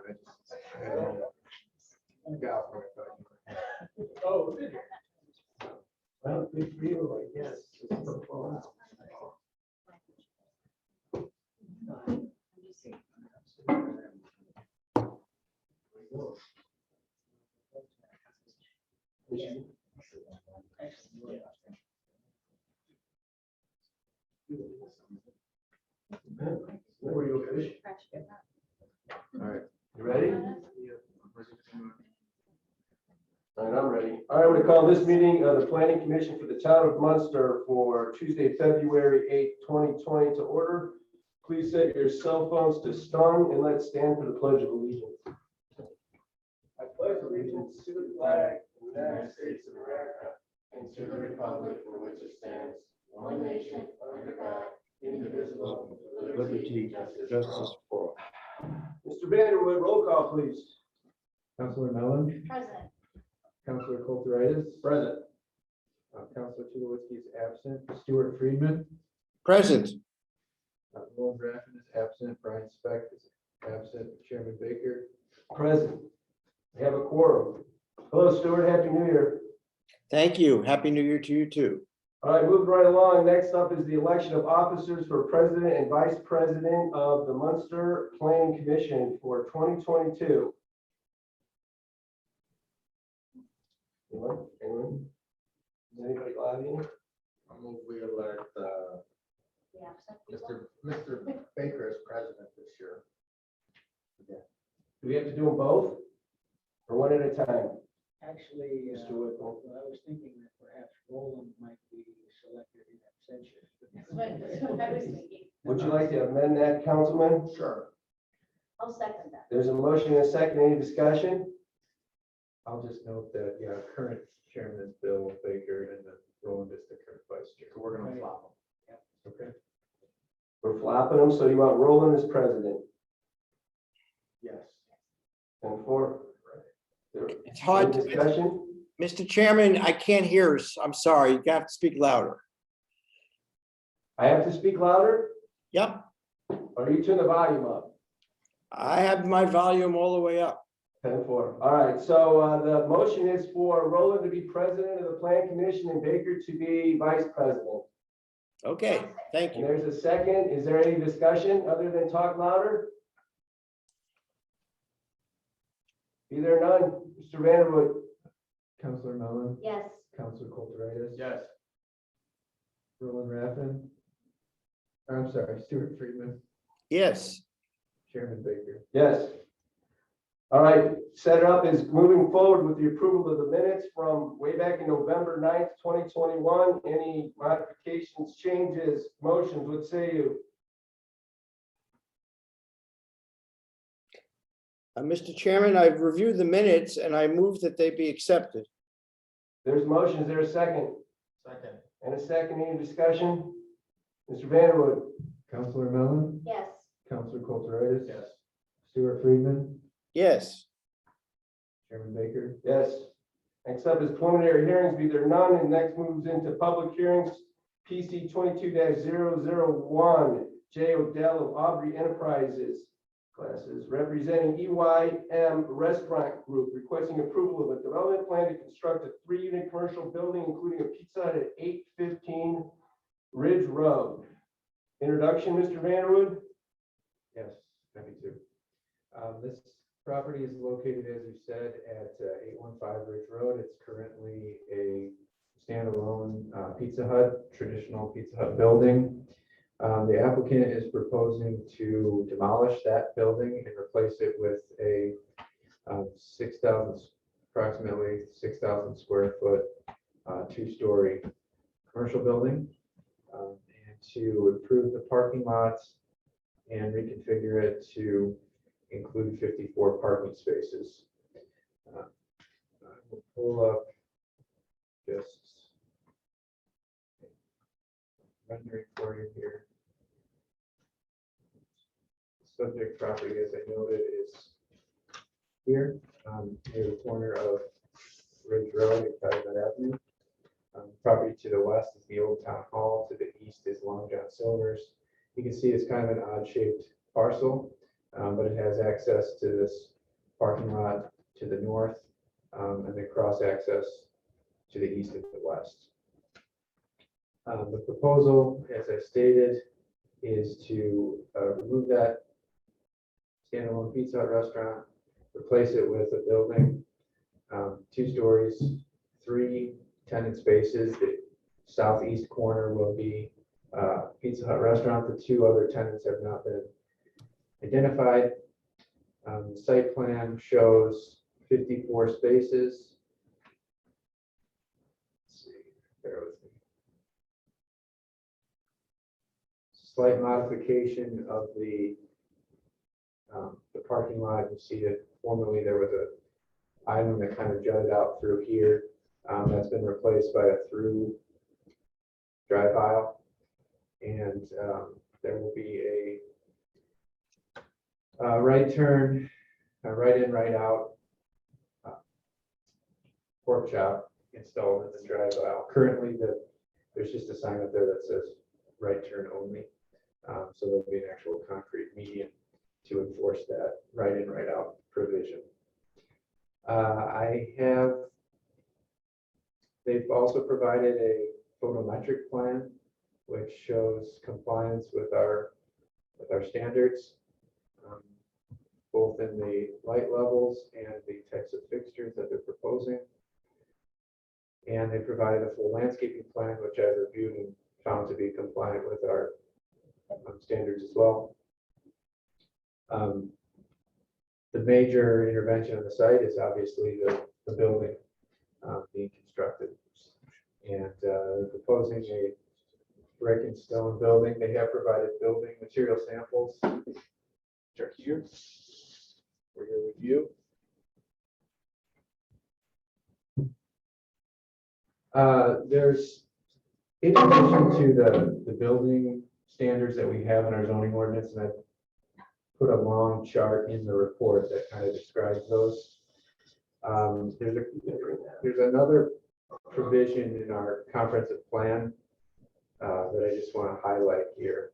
Speaker 1: I got it.
Speaker 8: Oh, did you? Well, good for you, I guess. It's so far out. Where you fish? All right, you ready? All right, I'm ready. All right, I'm going to call this meeting of the Planning Commission for the Town of Munster for Tuesday, February 8th, 2020 to order. Please set your cell phones to stun and let's stand for the Pledge of Allegiance. I pledge allegiance to the flag of the United States of America and
Speaker 9: and to the republic for which it stands, one nation, under God, indivisible, with liberty and
Speaker 3: Justice for all.
Speaker 8: Mr. Vanderwood, roll call, please.
Speaker 1: Councilor Mellon,
Speaker 9: President.
Speaker 1: Councilor Kulturitis.
Speaker 8: Present.
Speaker 1: Councilor Tulowitzki is absent. Stuart Friedman,
Speaker 3: Present.
Speaker 1: Roland Raffin is absent. Brian Speck is absent. Chairman Baker.
Speaker 8: Present. We have a quorum. Hello, Stuart. Happy New Year.
Speaker 3: Thank you. Happy New Year to you too.
Speaker 8: All right, moving right along. Next up is the election of officers for president and vice president of the Munster Planning Commission for 2022. Anyone? Anyone? Is anybody lobbying?
Speaker 5: I'll move we elect
Speaker 9: The absent people.
Speaker 5: Mr. Baker as president this year.
Speaker 8: Do we have to do them both? Or one at a time?
Speaker 7: Actually,
Speaker 8: Mr. Whipple.
Speaker 7: well, I was thinking that perhaps Roland might be selected in absentia.
Speaker 9: That's what I was thinking.
Speaker 8: Would you like to amend that, Councilman?
Speaker 5: Sure.
Speaker 9: I'll second that.
Speaker 8: There's a motion and a second. Any discussion?
Speaker 1: I'll just note that, current chairman is Bill Baker and then Roland is the current vice chair.
Speaker 5: So we're gonna flop
Speaker 1: Okay.
Speaker 8: We're flopping them, so you want Roland as president?
Speaker 5: them. Yes.
Speaker 8: And for?
Speaker 3: It's hard.
Speaker 8: Any discussion?
Speaker 3: Mr. Chairman, I can't hear us. I'm sorry. You have to speak louder.
Speaker 8: I have to speak louder?
Speaker 3: Yep.
Speaker 8: Or you turn the volume up?
Speaker 3: I have my volume all the way up.
Speaker 8: 10-4. All right, so the motion is for Roland to be president of the Plan Commission and Baker to be vice president.
Speaker 3: Okay, thank
Speaker 8: And
Speaker 3: you.
Speaker 8: there's a second. Is there any discussion other than talk louder? Be there none. Mr. Vanderwood.
Speaker 1: Councilor Mellon,
Speaker 9: Yes.
Speaker 1: Councilor Kulturitis.
Speaker 5: Yes.
Speaker 1: Roland Raffin. I'm sorry, Stuart Friedman,
Speaker 3: Yes.
Speaker 1: Chairman Baker.
Speaker 8: Yes. All right, set it up is moving forward with the approval of the minutes from way back in November 9th, 2021. Any modifications, changes, motions, what say you?
Speaker 3: Mr. Chairman, I've reviewed the minutes and I move that they be accepted.
Speaker 8: There's a motion, is there a second?
Speaker 5: Second.
Speaker 8: And a second, any discussion? Mr. Vanderwood?
Speaker 1: Councilor Mellon,
Speaker 9: Yes.
Speaker 1: Councilor Kulturitis.
Speaker 5: Yes.
Speaker 1: Stuart Friedman,
Speaker 3: Yes.
Speaker 1: Chairman Baker.
Speaker 8: Yes. Next up is preliminary hearings, be there none, and next moves into public hearings. PC 22-001, J. Odell of Aubrey Enterprises, classes, representing EYM Restaurant Group, requesting approval of a development plan to construct a 3-unit commercial building, including a Pizza Hut at 815 Ridge Road. Introduction, Mr. Vanderwood?
Speaker 1: Yes, happy to. This property is located, as you said, at 815 Ridge Road. It's currently a standalone Pizza Hut, traditional Pizza Hut building. The applicant is proposing to demolish that building and replace it with a approximately 6,000 square foot, 2-story commercial building, and to improve the parking lots and reconfigure it to include 54 parking spaces. I will pull up just rendering for you here. Subject property, as I noted, is here, near the corner of Ridge Road and Calumet Avenue. Property to the west is the old town hall, to the east is Long John Silver's. You can see it's kind of an odd shaped parcel, but it has access to this parking lot to the north, and then cross access to the east and the west. The proposal, as I stated, is to remove that standalone Pizza Hut restaurant, replace it with a building, 2 stories, 3 tenant spaces. The southeast corner will be Pizza Hut restaurant. The 2 other tenants have not been identified. The site plan shows 54 spaces. Let's see, bear with me. Slight modification of the parking lot. You see that formerly there was a island that kind of jutted out through here. That's been replaced by a through drive aisle. And there will be a right turn, a right in, right out pork chop installed in the drive aisle. Currently, there's just a sign up there that says right turn only. So there'll be an actual concrete median to enforce that right in, right out provision. They've also provided a photometric plan, which shows compliance with our standards, both in the light levels and the types of fixtures that they're proposing. And they provided a full landscaping plan, which I reviewed and found to be compliant with our standards as well. The major intervention on the site is obviously the building being constructed. And proposing a brick and stone building. They have provided building material samples, which are here for your review. There's, in addition to the building standards that we have in our zoning ordinance, and I put a long chart in the report that kind of describes those. There's another provision in our comprehensive plan that I just want to highlight here.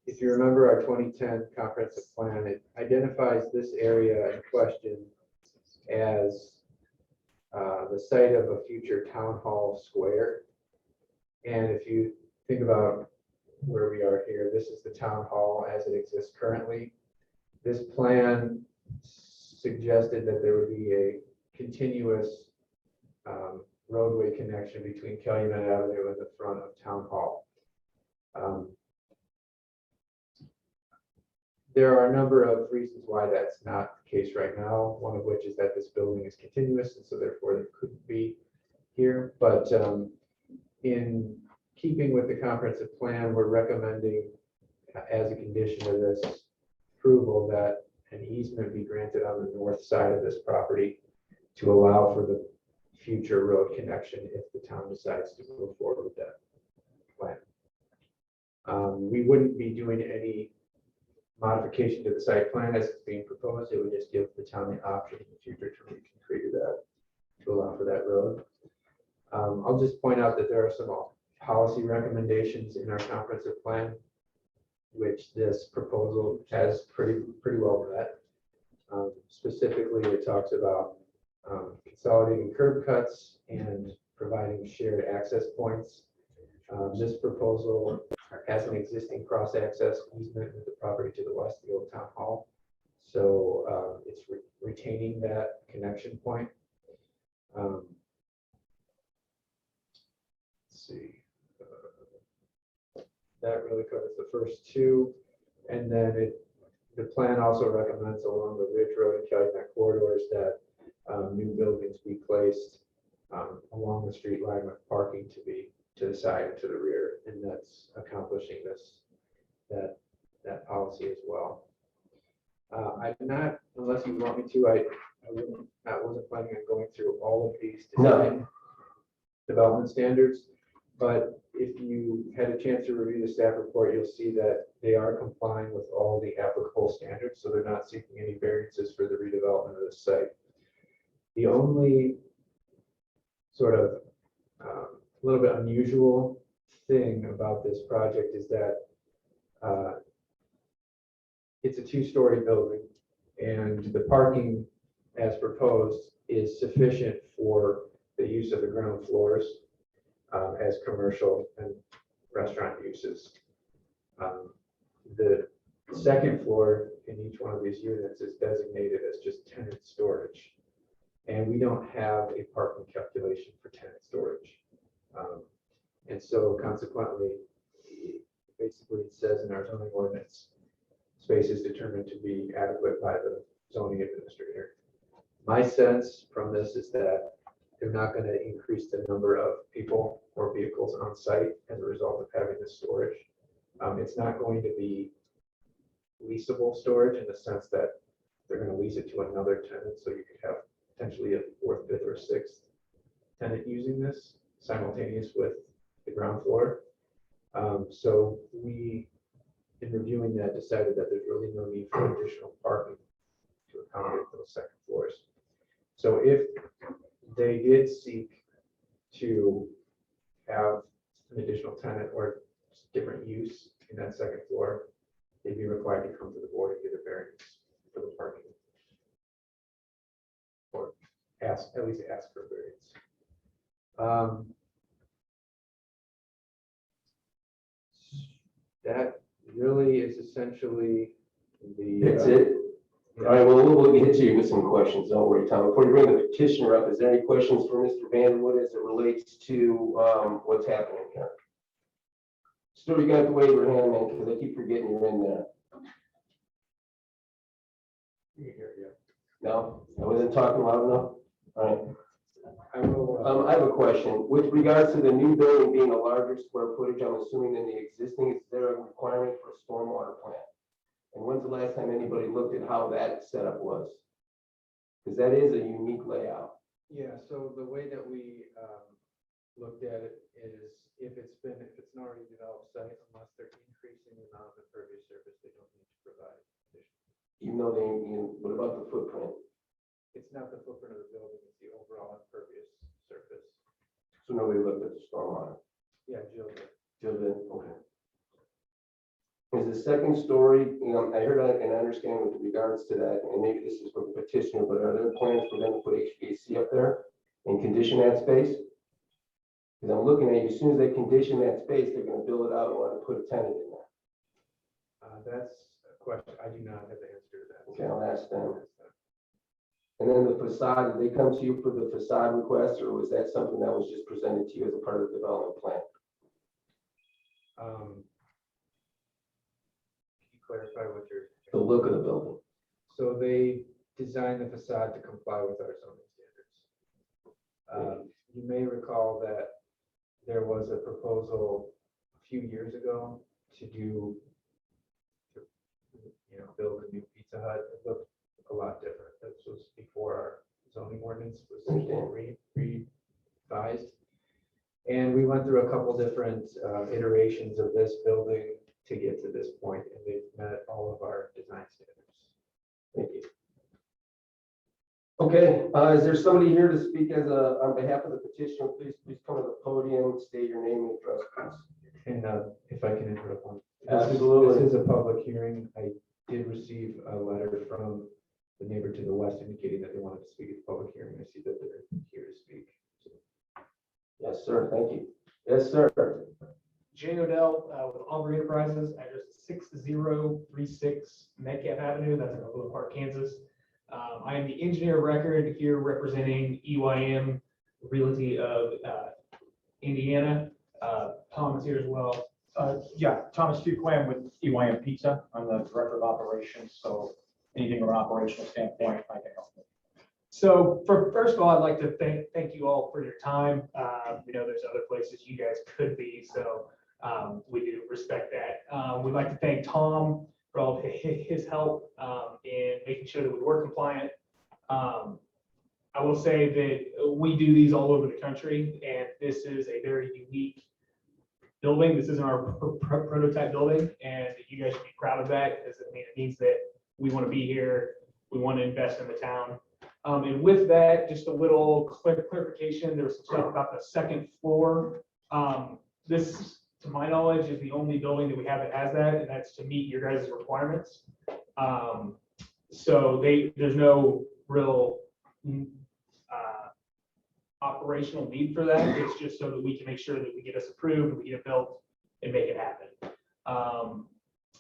Speaker 1: If you remember our 2010 comprehensive plan, it identifies this area in question as the site of a future town hall square. And if you think about where we are here, this is the town hall as it exists currently. This plan suggested that there would be a continuous roadway connection between Calumet Avenue and the front of Town Hall. There are a number of reasons why that's not the case right now, one of which is that this building is continuous, and so therefore it couldn't be here. But in keeping with the comprehensive plan, we're recommending as a condition of this approval that an easement be granted on the north side of this property to allow for the future road connection if the town decides to move forward with that plan. We wouldn't be doing any modification to the site plan as it's being proposed. It would just give the town the option in the future to reconfigure that to allow for that road. I'll just point out that there are some policy recommendations in our comprehensive plan, which this proposal has pretty well met. Specifically, it talks about consolidating curb cuts and providing shared access points. This proposal has an existing cross-access easement with the property to the west of the old town hall. So it's retaining that connection point. Let's see. That really covers the first two. And then the plan also recommends along the Ridge Road and Calumet corridors that new buildings be placed along the street line with parking to be to the side and to the rear, and that's accomplishing that policy as well. I'm not, unless you want me to, I wasn't planning on going through all of these development standards, but if you had a chance to review the staff report, you'll see that they are complying with all the applicable standards, so they're not seeking any variances for the redevelopment of the site. The only sort of a little bit unusual thing about this project is that it's a two-story building, and the parking as proposed is sufficient for the use of the ground floors as commercial and restaurant uses. The second floor in each one of these units is designated as just tenant storage, and we don't have a parking calculation for tenant storage. And so consequently, basically it says in our zoning ordinance, space is determined to be adequate by the zoning administrator. My sense from this is that they're not going to increase the number of people or vehicles on site as a result of having this storage. It's not going to be leasable storage in the sense that they're going to lease it to another tenant, so you could have potentially a fourth, fifth, or sixth tenant using this simultaneous with the ground floor. So we, in reviewing that, decided that there's really no need for additional parking to accommodate those second floors. So if they did seek to have an additional tenant or different use in that second floor, they'd be required to come to the board and get a variance for the parking. Or at least ask for a variance. That really is essentially the.
Speaker 8: That's it? All right, well, we'll hit you with some questions. Don't worry, Tom. Before you bring the petitioner up, is there any questions for Mr. Vanderwood as it relates to what's happening here? Still, you're gonna have to wave your hand, man, because I keep forgetting you're in there. No, I wasn't talking loud enough. All right.
Speaker 1: I will,
Speaker 8: I have a question. With regards to the new building being a larger square footage, I'm assuming than the existing, is there a requirement for a stormwater plant? And when's the last time anybody looked at how that setup was? Because that is a unique layout.
Speaker 1: yeah, so the way that we looked at it is if it's an already developed site, unless they're increasing the amount of impervious surface, they don't need to provide additional.
Speaker 8: Even though what about the footprint?
Speaker 1: It's not the footprint of the building, it's the overall impervious surface.
Speaker 8: So nobody looked at the stormwater.
Speaker 1: Yeah, Jill did.
Speaker 8: Jill did, okay. Is the second story, I heard and I understand with regards to that, and maybe this is for the petitioner, but are there plans for them to put HVAC up there and condition that space? Because I'm looking at you, as soon as they condition that space, they're gonna build it out and want to put a tenant in there.
Speaker 1: That's a question, I do not have the answer to that.
Speaker 8: Okay, I'll ask them. And then the facade, did they come to you for the facade request, or was that something that was just presented to you as a part of the development plan?
Speaker 1: Can you clarify what you're?
Speaker 8: The look of the building.
Speaker 1: So they designed the facade to comply with our zoning standards. You may recall that there was a proposal a few years ago to build a new Pizza Hut. It looked a lot different. This was before our zoning ordinance was revised. And we went through a couple different iterations of this building to get to this point, and they've met all of our design standards.
Speaker 8: Thank you. Okay, is there somebody here to speak on behalf of the petitioner? Please come to the podium, state your name and address, please.
Speaker 1: And if I can interrupt one.
Speaker 8: Absolutely.
Speaker 1: This is a public hearing. I did receive a letter from the neighbor to the west indicating that they wanted to speak at the public hearing. I see that they're here to speak. So,
Speaker 8: Yes, sir, thank you. Yes, sir.
Speaker 10: Jane Odell with Aubrey Enterprises, address 6036 Metcalf Avenue, that's in Overland Park, Kansas. I am the engineer of record here representing EYM Realty of Indiana. Tom is here as well.
Speaker 11: Yeah, Thomas Fuquam with EYM Pizza. I'm the director of operations, so anything from an operational standpoint, I can help with.
Speaker 10: So first of all, I'd like to thank you all for your time. We know there's other places you guys could be, so we do respect that. We'd like to thank Tom for all of his help in making sure that we were compliant. I will say that we do these all over the country, and this is a very unique building. This isn't our prototype building, and you guys should be proud of that, because it means that we want to be here. We want to invest in the town. And with that, just a little clarification, there was some stuff about the second floor. This, to my knowledge, is the only building that we have that has that, and that's to meet your guys' requirements. So there's no real operational need for that. It's just so that we can make sure that we get us approved, we get it built, and make it happen.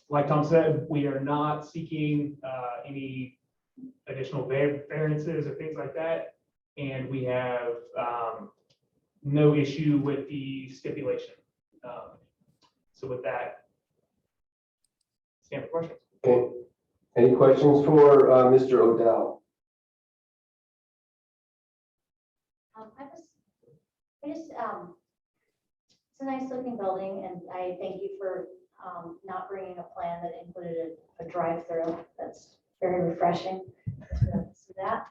Speaker 10: Like Tom said, we are not seeking any additional variances or things like that, and we have no issue with the stipulation. So with that, stand for questions.
Speaker 8: Okay. Any questions for Mr. Odell?
Speaker 12: It's a nice looking building, and I thank you for not bringing a plan that included a drive-through. That's very refreshing to see that.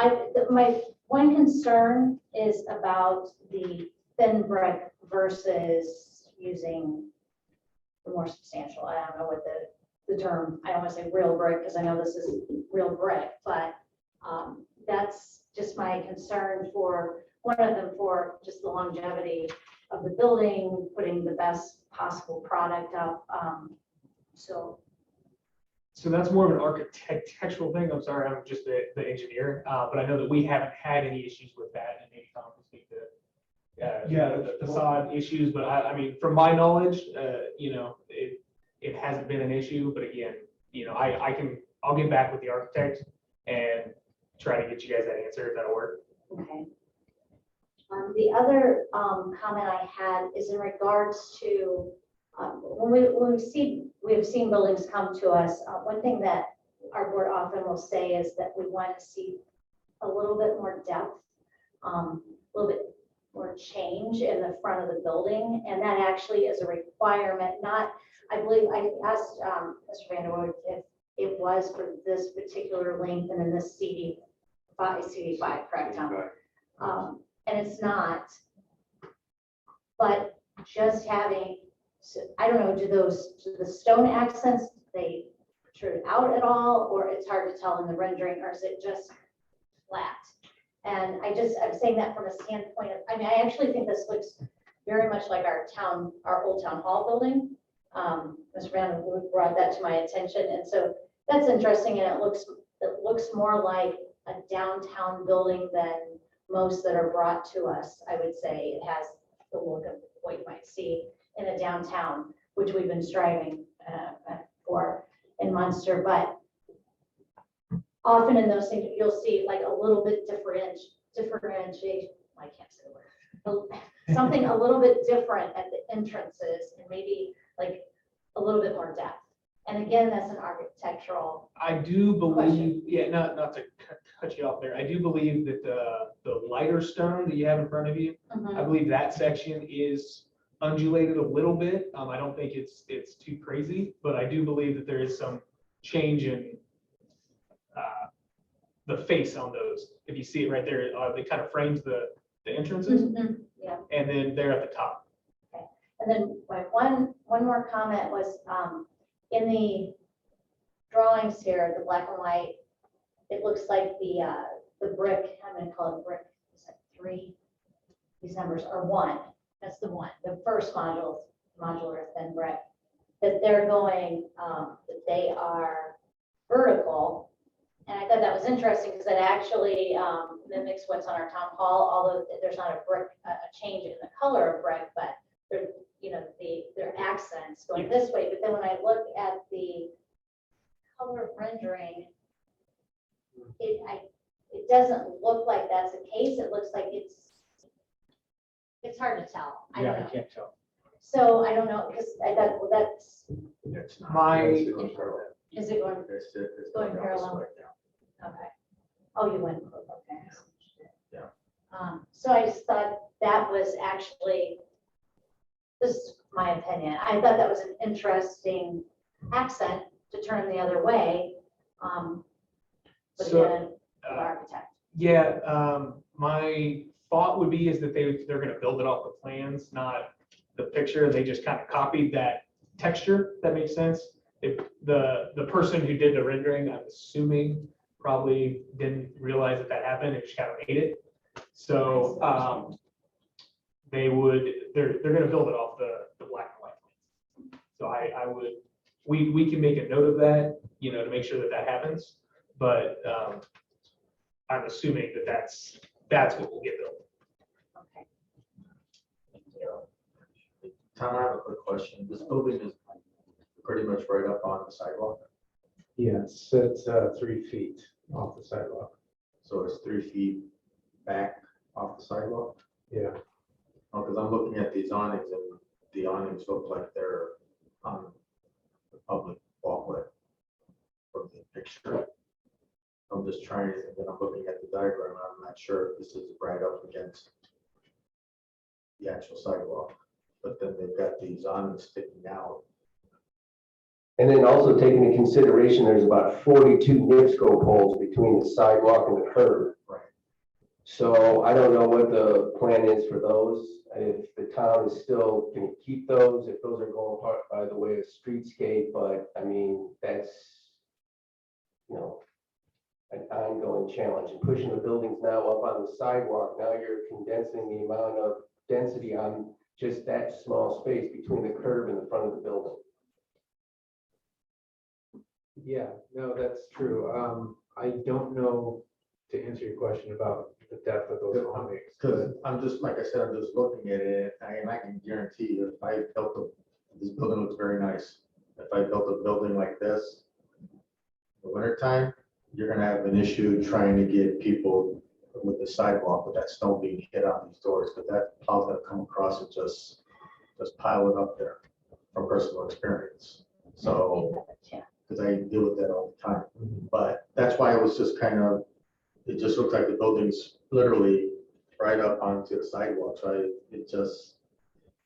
Speaker 12: My one concern is about the thin brick versus using the more substantial, I don't know what the term, I don't want to say real brick, because I know this is real brick, but that's just my concern for, one of them for just the longevity of the building, putting the best possible product up.
Speaker 10: So that's more of an architectural thing. I'm sorry, I'm just the engineer, but I know that we haven't had any issues with that, and maybe Tom can speak to the facade issues, but I mean, from my knowledge, it hasn't been an issue, but again, I'll get back with the architect and try to get you guys that answer, if that'll work.
Speaker 12: Okay. The other comment I had is in regards to when we have seen buildings come to us. One thing that our board often will say is that we want to see a little bit more depth, a little bit more change in the front of the building, and that actually is a requirement. Not, I believe I asked Mr. Vanderwood if it was for this particular length and in this CD5, correct, Tom? And it's not, but just having, I don't know, do the stone accents, they protrude out at all, or it's hard to tell in the rendering, or is it just flat? And I'm saying that from a standpoint of, I mean, I actually think this looks very much like our old town hall building. Mr. Vanderwood brought that to my attention, and so that's interesting, and it looks more like a downtown building than most that are brought to us. I would say it has the look of what you might see in a downtown, which we've been striving for in Munster. But often in those things, you'll see like a little bit differentiation. I can't say the word. Something a little bit different at the entrances, and maybe like a little bit more depth. And again, that's an architectural.
Speaker 10: I do believe,
Speaker 12: question.
Speaker 10: yeah, not to cut you off there. I do believe that the lighter stone that you have in front of you, I believe that section is undulated a little bit. I don't think it's too crazy, but I do believe that there is some change in the face on those. If you see it right there, they kind of frames the entrances,
Speaker 12: Yeah.
Speaker 10: and then they're at the top.
Speaker 12: Okay. And then my one more comment was in the drawings here, the black and white, it looks like the brick, I'm going to call it brick, is that 3? These numbers are 1. That's the one, the first modular thin brick, that they're going, that they are vertical. And I thought that was interesting because it actually mimics what's on our town hall, although there's not a change in the color of brick, but they're, their accents going this way. But then when I look at the color rendering, it doesn't look like that's the case. It looks like it's hard to tell. I don't know.
Speaker 11: I can't tell.
Speaker 12: So I don't know, because I thought, well, that's,
Speaker 8: It's not.
Speaker 10: My-
Speaker 12: is it going,
Speaker 8: It's
Speaker 12: going parallel? Okay. Oh, you went, okay.
Speaker 8: Yeah.
Speaker 12: So I just thought that was actually, this is my opinion, I thought that was an interesting accent to turn the other way. But
Speaker 10: So,
Speaker 12: again, the architect.
Speaker 10: Yeah, my thought would be is that they're going to build it off the plans, not the picture. They just kind of copied that texture. If that makes sense. If the person who did the rendering, I'm assuming, probably didn't realize that happened. It just kind of made it. So they're going to build it off the black and white plans. So we can make a note of that, to make sure that happens. But I'm assuming that that's what will get built.
Speaker 12: Okay. Thank you.
Speaker 9: Tom, I have a quick question. This building is pretty much right up on the sidewalk,
Speaker 1: Yes, it's 3 feet off the sidewalk.
Speaker 9: so it's 3 feet back off the sidewalk.
Speaker 1: Yeah.
Speaker 9: Oh, because I'm looking at these awnings, and the awnings look like they're on the public walkway from the picture. I'm just trying, and then I'm looking at the diagram, and I'm not sure if this is right up against the actual sidewalk, but then they've got these awnings sticking out.
Speaker 8: And then also taking into consideration, there's about 42 NIPSCO poles between the sidewalk and the curb.
Speaker 9: Right.
Speaker 8: So I don't know what the plan is for those, if the town is still gonna keep those, if those are going part by the way of streetscape, but I mean, that's, you know, an ongoing challenge, and pushing the buildings now up on the sidewalk, now you're condensing the amount of density on just that small space between the curb and the front of the building.
Speaker 1: Yeah, no, that's true. I don't know, to answer your question about the depth of those awnings.
Speaker 9: Because I'm just, like I said, I'm just looking at it, and I can guarantee you, if I built this building looks very nice. If I built a building like this, in the wintertime, you're gonna have an issue trying to get people with the sidewalk, with that snow being hit on these doors, because that plow's gonna come across and just pile it up there from personal experience. So,
Speaker 12: Yeah.
Speaker 9: because I deal with that all the time. But that's why it was just kind of, it just looked like the building's literally right up onto the sidewalk, so it just.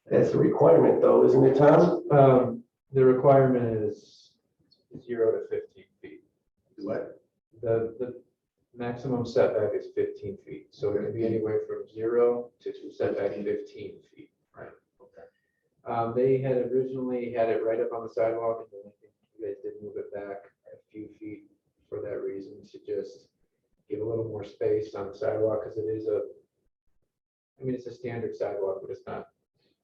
Speaker 8: That's a requirement though, isn't it, Tom?
Speaker 1: The requirement is 0 to 15 feet.
Speaker 9: What?
Speaker 1: The maximum setback is 15 feet, so it can be anywhere from 0 to setback 15 feet. Right.
Speaker 9: Okay.
Speaker 1: They had originally had it right up on the sidewalk, and then I think you guys did move it back a few feet for that reason, to just give a little more space on the sidewalk, because it is it's a standard sidewalk, but it's not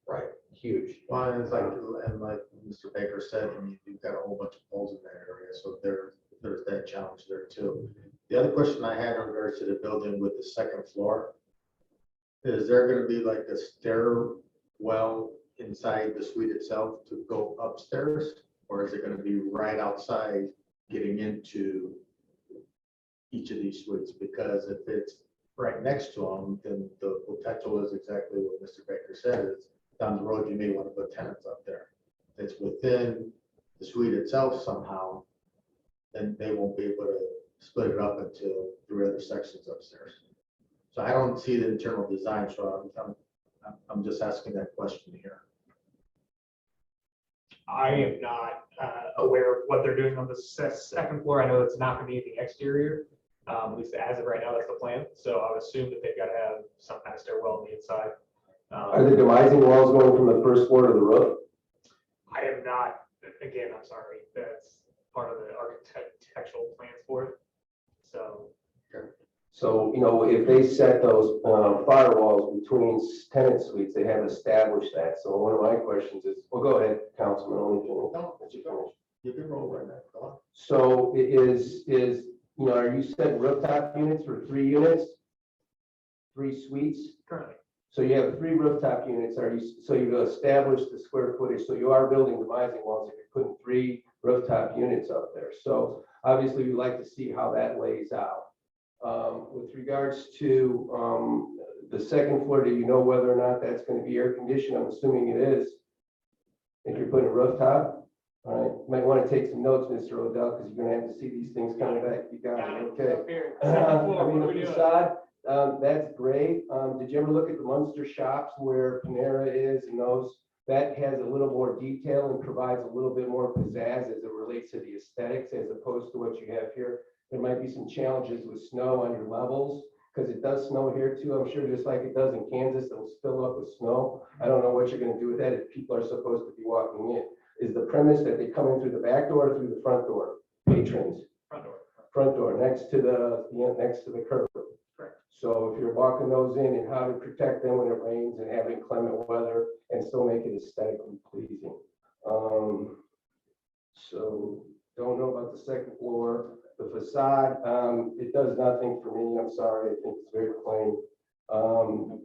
Speaker 9: Right.
Speaker 1: huge.
Speaker 9: Well, and it's like Mr. Baker said, I mean, you've got a whole bunch of poles in that area, so there's that challenge there too. The other question I had in regards to the building with the second floor, is there gonna be like a stairwell inside the suite itself to go upstairs? Or is it gonna be right outside getting into each of these suites? Because if it's right next to them, then the potential is exactly what Mr. Baker said, is down the road, you may want to put tenants up there. If it's within the suite itself somehow, then they won't be able to split it up into 3 other sections upstairs. So I don't see the internal design, so I'm just asking that question here.
Speaker 10: I am not aware of what they're doing on the second floor. I know it's not going to be the exterior. At least as of right now, that's the plan. So I would assume that they've got to have some kind of stairwell on the inside.
Speaker 8: Are the demising walls going from the first floor to the roof?
Speaker 10: I am not, again, I'm sorry, that's part of the architectural plans for it.
Speaker 8: So, you know, if they set those firewalls between tenant suites, they have established that. So one of my questions is, well, go ahead, Councilman, only finish.
Speaker 9: No, you can roll right now. Go on.
Speaker 8: So it is, you know, are you setting rooftop units for 3 units? 3 suites?
Speaker 10: Currently.
Speaker 8: So you have 3 rooftop units, so you've established the square footage, so you are building demising walls if you're putting 3 rooftop units up there. So obviously we'd like to see how that lays out. With regards to the second floor, do you know whether or not that's going to be air conditioned? I'm assuming it is. If you're putting a rooftop, all right, you might want to take some notes, Mr. Odell, because you're going to have to see these things coming back. You got it, okay. I mean, the facade, that's great. Did you ever look at the Munster shops where Panera is and those? That has a little more detail and provides a little bit more pizzazz as it relates to the aesthetics as opposed to what you have here. There might be some challenges with snow on your levels because it does snow here too. I'm sure just like it does in Kansas, it'll fill up with snow. I don't know what you're going to do with that if people are supposed to be walking in. Is the premise that they come in through the back door or through the front door? Patrons.
Speaker 10: Front door.
Speaker 8: Front door, next to the curb.
Speaker 10: Correct.
Speaker 8: So if you're walking those in, and how to protect them when it rains and have inclement weather and still make it aesthetically pleasing. So don't know about the second floor. The facade, it does nothing for me. I'm sorry. I think it's very plain.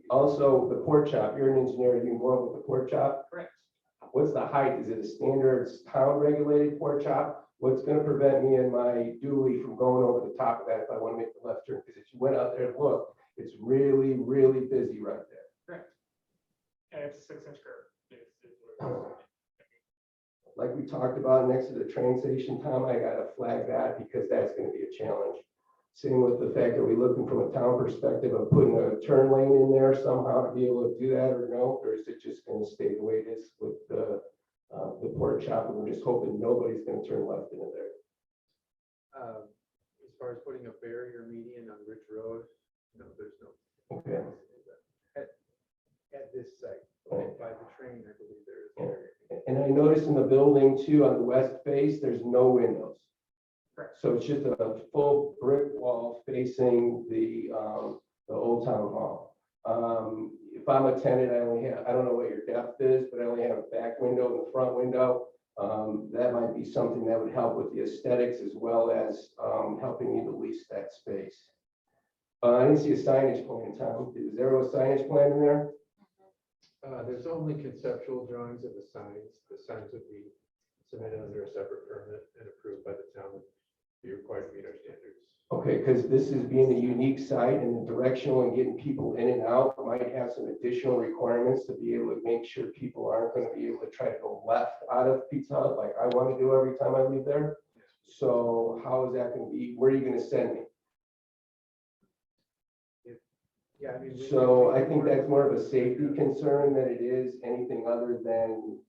Speaker 8: Also, the pork chop. You're an engineer. You can go up with the pork chop.
Speaker 10: Correct.
Speaker 8: What's the height? Is it a standard town regulated pork chop? What's going to prevent me and my dually from going over the top of that if I want to make the left turn? Because if you went out there and looked, it's really, really busy right there.
Speaker 10: Correct. And it's a 6-inch curve.
Speaker 8: Like we talked about next to the train station, Tom, I gotta flag that because that's gonna be a challenge. Same with the fact that we're looking from a town perspective of putting a turn lane in there somehow to be able to do that or no, or is it just gonna stay the way it is with the pork chop and we're just hoping nobody's gonna turn left into there.
Speaker 1: As far as putting a barrier median on Rich Road, No, there's no.
Speaker 8: Okay.
Speaker 1: At this site,
Speaker 8: Right.
Speaker 1: by the train, I believe there is.
Speaker 8: And I noticed in the building too, on the west face, there's no windows.
Speaker 10: Correct.
Speaker 8: So it's just a full brick wall facing the Old Town Hall. If I'm a tenant, I don't know what your depth is, but I only have a back window and the front window. That might be something that would help with the aesthetics as well as helping you to lease that space. I didn't see a signage plan, Tom. Is there a signage plan in there?
Speaker 1: There's only conceptual drawings of the signs. The signs would be submitted under a separate permit and approved by the town. Be required to meet our standards.
Speaker 8: Okay, because this is being a unique site and the directional and getting people in and out might have some additional requirements to be able to make sure people aren't going to be able to try to go left out of Pizza Hut like I want to do every time I leave there. So how is that going to be? Where are you going to send me?
Speaker 1: Yeah, I mean.
Speaker 8: So I think that's more of a safety concern than it is anything other than,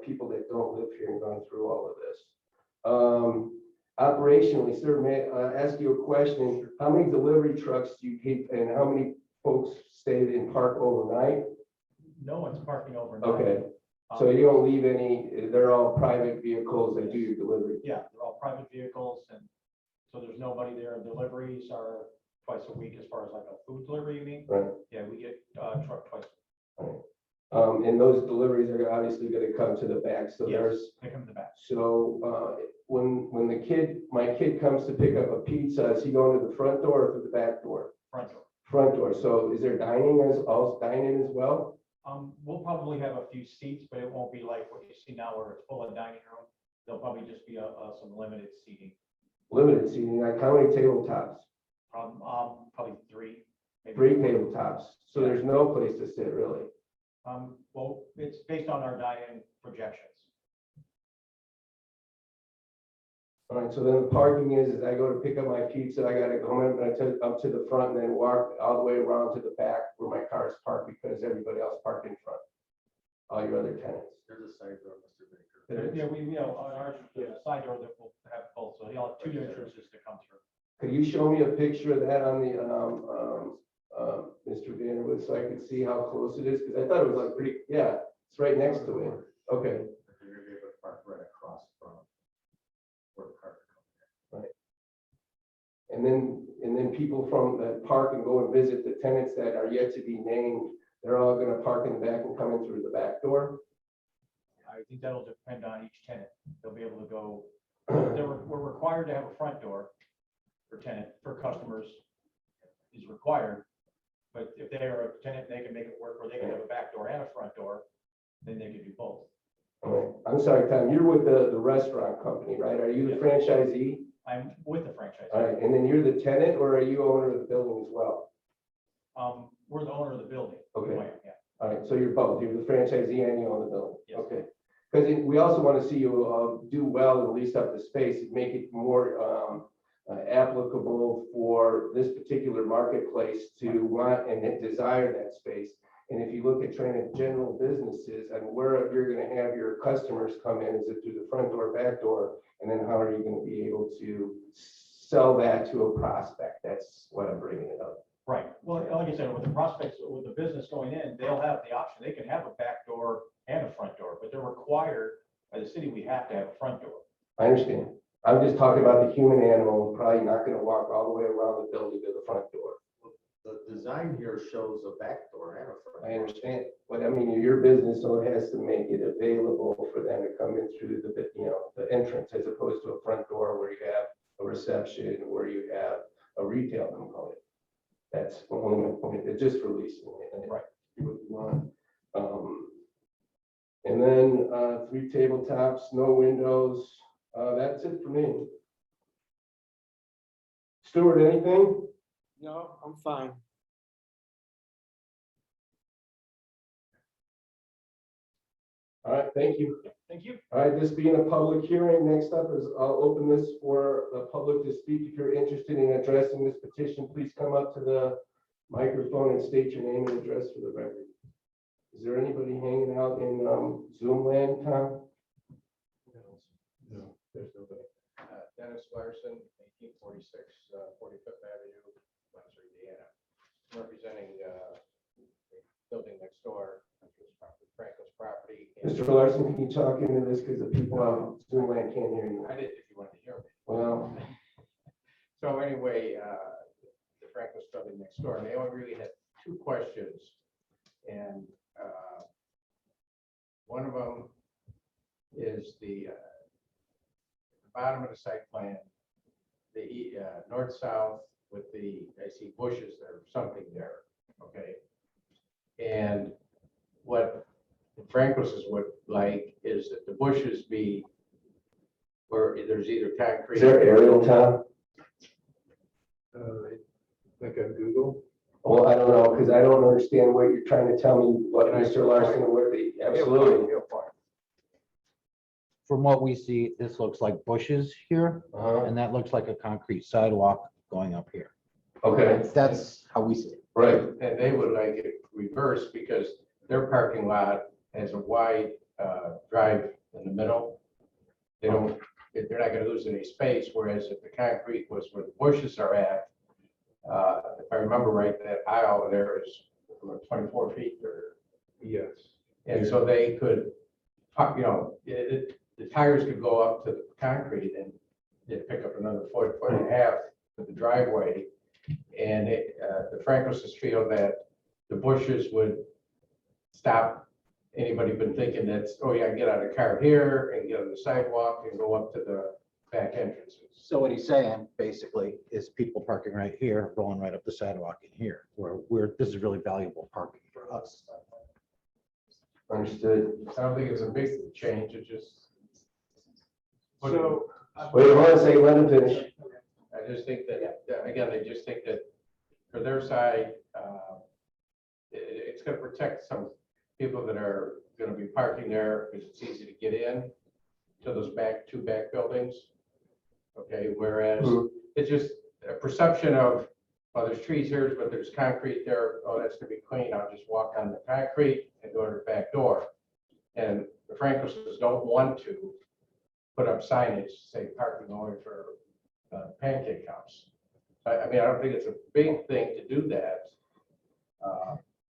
Speaker 8: people that don't live here and going through all of this. Operationally, sir, may I ask you a question? How many delivery trucks do you keep and how many folks stayed in park overnight?
Speaker 11: No one's parking overnight.
Speaker 8: Okay, so you don't leave any, they're all private vehicles that do your delivery?
Speaker 11: Yeah, they're all private vehicles, and so there's nobody there. Deliveries are twice a week as far as like a food delivery, you mean?
Speaker 8: Right.
Speaker 11: Yeah, we get truck twice.
Speaker 8: And those deliveries are obviously gonna come to the back, so
Speaker 11: Yes,
Speaker 8: there's.
Speaker 11: they come to the back.
Speaker 8: So when my kid comes to pick up a pizza, is he going to the front door or to the back door?
Speaker 11: Front door.
Speaker 8: Front door. So is there dining as well?
Speaker 11: We'll probably have a few seats, but it won't be like what you see now where it's full of dining room. There'll probably just be some limited seating.
Speaker 8: Limited seating, like how many tabletops?
Speaker 11: Probably three. Maybe
Speaker 8: Three
Speaker 11: four.
Speaker 8: tabletops. So there's no place to sit really.
Speaker 11: Well, it's based on our dining projections.
Speaker 8: All right, so then the parking is I go to pick up my pizza, I gotta go up to the front and then walk all the way around to the back where my car is parked because everybody else parked in front. All your other tenants.
Speaker 9: There's a side door, Mr. Baker.
Speaker 11: Yeah, on our side door that will have both, so you'll have two entrances to come through.
Speaker 8: Could you show me a picture of that on the, Mr. Vanderwood, so I could see how close it is? Because I thought it was like pretty, yeah, it's right next to it. Okay,
Speaker 9: You're gonna be able to park right across from where the car comes.
Speaker 8: and then people from the park and go and visit the tenants that are yet to be named, they're all gonna park in the back and come in through the back door?
Speaker 11: I think that'll depend on each tenant. They'll be able to go, we're required to have a front door for customers is required. But if they are a tenant, they can make it work, or they can have a back door and a front door, then they can do both.
Speaker 8: All right, I'm sorry, Tom, you're with the restaurant company, right? Are you the franchisee?
Speaker 11: I'm with the franchise.
Speaker 8: All right, and then you're the tenant, or are you owner of the building as well?
Speaker 11: We're the owner of the building.
Speaker 8: Okay.
Speaker 11: Yeah.
Speaker 8: All right, so you're both, you're the franchisee and you own the building?
Speaker 11: Yes.
Speaker 8: Okay. Because we also want to see you do well and lease up the space and make it more applicable for this particular marketplace to want and desire that space. And if you look at trying to general businesses and where you're going to have your customers come in, is it through the front door, back door? And then how are you going to be able to sell that to a prospect? That's what I'm bringing it up.
Speaker 11: Right. Well, like I said, with the prospects, with the business going in, they'll have the option. They can have a back door and a front door, but they're required by the city, we have to have a front door.
Speaker 8: I understand. I'm just talking about the human animal, probably not going to walk all the way around the building to the front door.
Speaker 9: The design here shows a back door and a front.
Speaker 8: I understand, but I mean, your business, so it has to make it available for them to come in through the entrance as opposed to a front door where you have a reception, where you have a retail component. That's only my point, it's just releasing it.
Speaker 11: Right.
Speaker 8: What you want. And then 3 tabletops, no windows, that's it for me. Stuart, anything?
Speaker 3: No, I'm fine.
Speaker 8: All right, thank you.
Speaker 11: Thank you.
Speaker 8: All right, this being a public hearing, next up is I'll open this for the public to speak. If you're interested in addressing this petition, please come up to the microphone and state your name and address for the record. Is there anybody hanging out in Zoom land, Tom?
Speaker 1: No, there's nobody.
Speaker 5: Dennis Larson, 1846 45th Avenue, Munster, Indiana.
Speaker 8: Mr. Larson, can you talk into this because the people on Zoom land can't hear you?
Speaker 11: I did, if you wanted to hear me.
Speaker 8: Well,
Speaker 11: So anyway, the Franklin building next door, and they only really had two questions. And one of them is the bottom of the site plan, the north-south with the, I see bushes there, something there, okay? And what Franklin's would like is that the bushes be where there's either concrete.
Speaker 8: is there aerial, Tom?
Speaker 1: Like on Google?
Speaker 8: Well, I don't know, because I don't understand what you're trying to tell me, what
Speaker 11: Can I-
Speaker 8: Mr. Larson, and what the, absolutely.
Speaker 13: From what we see, this looks like bushes here,
Speaker 8: Uh-huh.
Speaker 13: and that looks like a concrete sidewalk going up here.
Speaker 8: Okay,
Speaker 13: That's how we see it.
Speaker 8: right.
Speaker 11: And they would like it reversed because their parking lot has a wide drive in the middle. They don't, they're not gonna lose any space, whereas if the concrete was where the bushes are at, if I remember right, that aisle there is 24 feet or,
Speaker 1: Yes.
Speaker 11: and so they could, you know, the tires could go up to the concrete and they'd pick up another foot, foot and a half to the driveway. And the Franklin's feel that the bushes would stop anybody been thinking that's, oh yeah, get out of the car here and get on the sidewalk and go up to the back entrances.
Speaker 13: So what he's saying basically is people parking right here, rolling right up the sidewalk in here, where this is really valuable parking for us.
Speaker 8: Understood.
Speaker 11: I don't think it's a big change, it just.
Speaker 10: So.
Speaker 8: Wait, hold on a second, let him finish.
Speaker 11: I just think that, again, they just think that for their side, it's gonna protect some people that are gonna be parking there because it's easy to get in to those two back buildings. Okay, whereas
Speaker 8: Mhm.
Speaker 11: it's just a perception of, well, there's trees here, but there's concrete there. Oh, that's gonna be clean. I'll just walk on the concrete and go to the back door. And the Franklin's don't want to put up signage, say parking only for pancake house. I mean, I don't think it's a big thing to do that.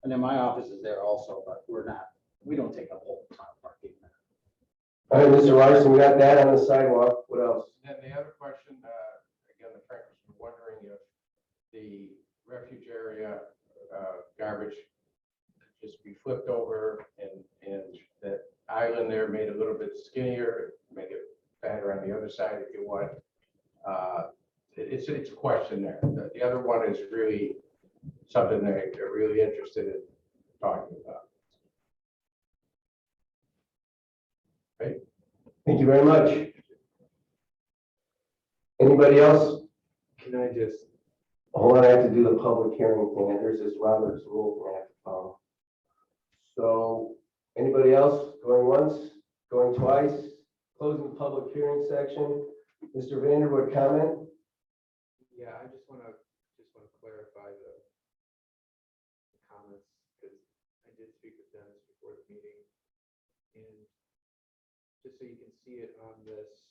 Speaker 14: And then my office is there also, but we don't take up whole time parking.
Speaker 8: All right, Mr. Larson, we got that on the sidewalk. What else?
Speaker 11: And then the other question, again, the Franklin's were wondering if the refuge area garbage could just be flipped over and that island there made a little bit skinnier, make it fatter on the other side if you want. It's a question there. The other one is really something that they're really interested in talking about. Okay.
Speaker 8: Thank you very much. Anybody else?
Speaker 1: Can I just,
Speaker 8: Hold on, I have to do the public hearing thing. There's this Robert's rule I have to follow. So, anybody else going once, going twice? Closing the public hearing section. Mr. Vanderwood, comment?
Speaker 1: yeah, I just want to clarify the comments because I did speak with Dennis before the meeting. And just so you can see it on this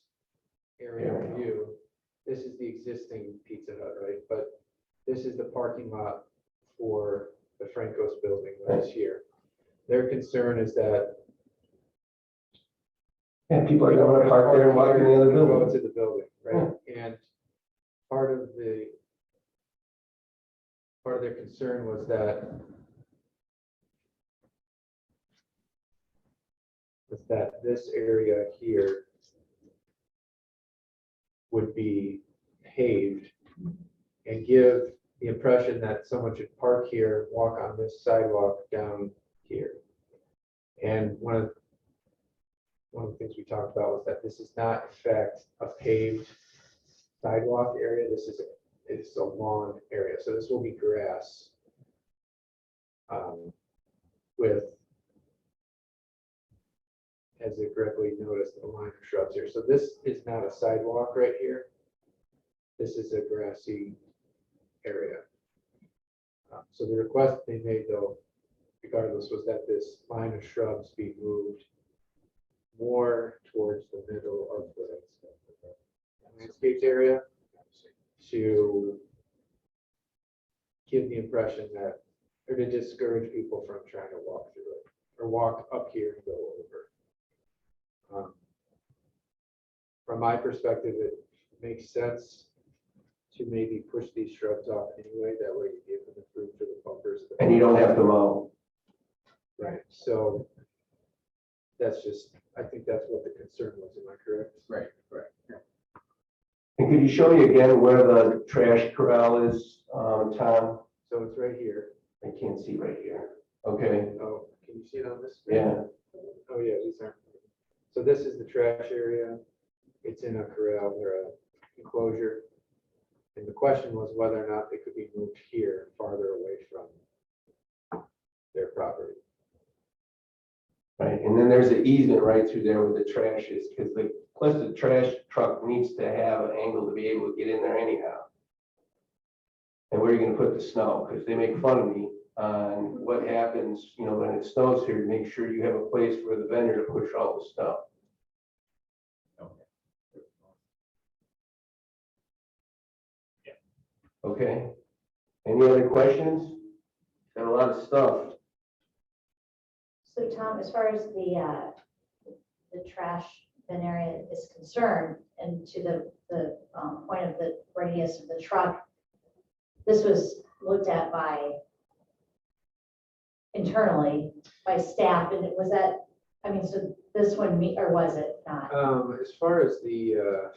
Speaker 1: aerial view, this is the existing Pizza Hut, right? But this is the parking lot for the Franco's building that is here. Their concern is that
Speaker 8: And people are going to park there and walk in the other
Speaker 1: Go
Speaker 8: building.
Speaker 1: to the building, right? And part of their concern was that this area here would be paved and give the impression that someone should park here, walk on this sidewalk down here. And one of the things we talked about was that this is not in fact a paved sidewalk area. It's a lawn area. So this will be grass with, as it correctly noticed, a line of shrubs here. So this is not a sidewalk right here. This is a grassy area. So the request they made though, regardless, was that this line of shrubs be moved more towards the middle of the landscaped area to give the impression that, or to discourage people from trying to walk through it, or walk up here and go over. From my perspective, it makes sense to maybe push these shrubs off anyway, that way you give them the fruit for the bumpers.
Speaker 8: And you don't have to mow.
Speaker 1: Right, so that's just, I think that's what the concern was, am I correct?
Speaker 14: Right, correct.
Speaker 8: And could you show me again where the trash corral is, Tom?
Speaker 1: So it's right here.
Speaker 8: I can't see right here. Okay,
Speaker 1: Oh, can you see it on this? screen?
Speaker 8: yeah,
Speaker 1: Oh, yeah, these aren't. So this is the trash area. It's in a corral or a enclosure. And the question was whether or not they could be moved here farther away from their property.
Speaker 8: right. And then there's an easement right through there where the trash is, because the trash truck needs to have an angle to be able to get in there anyhow. And where are you gonna put the snow? Because they make fun of me on what happens, you know, when it snows here, to make sure you have a place for the vendor to push all the snow. Okay, any other questions? Got a lot of stuff.
Speaker 12: So Tom, as far as the trash bin area is concerned, and to the point of the radius of the truck, this was looked at by internally by staff, and it was that, I mean, so this one, or was it not?
Speaker 1: As far as the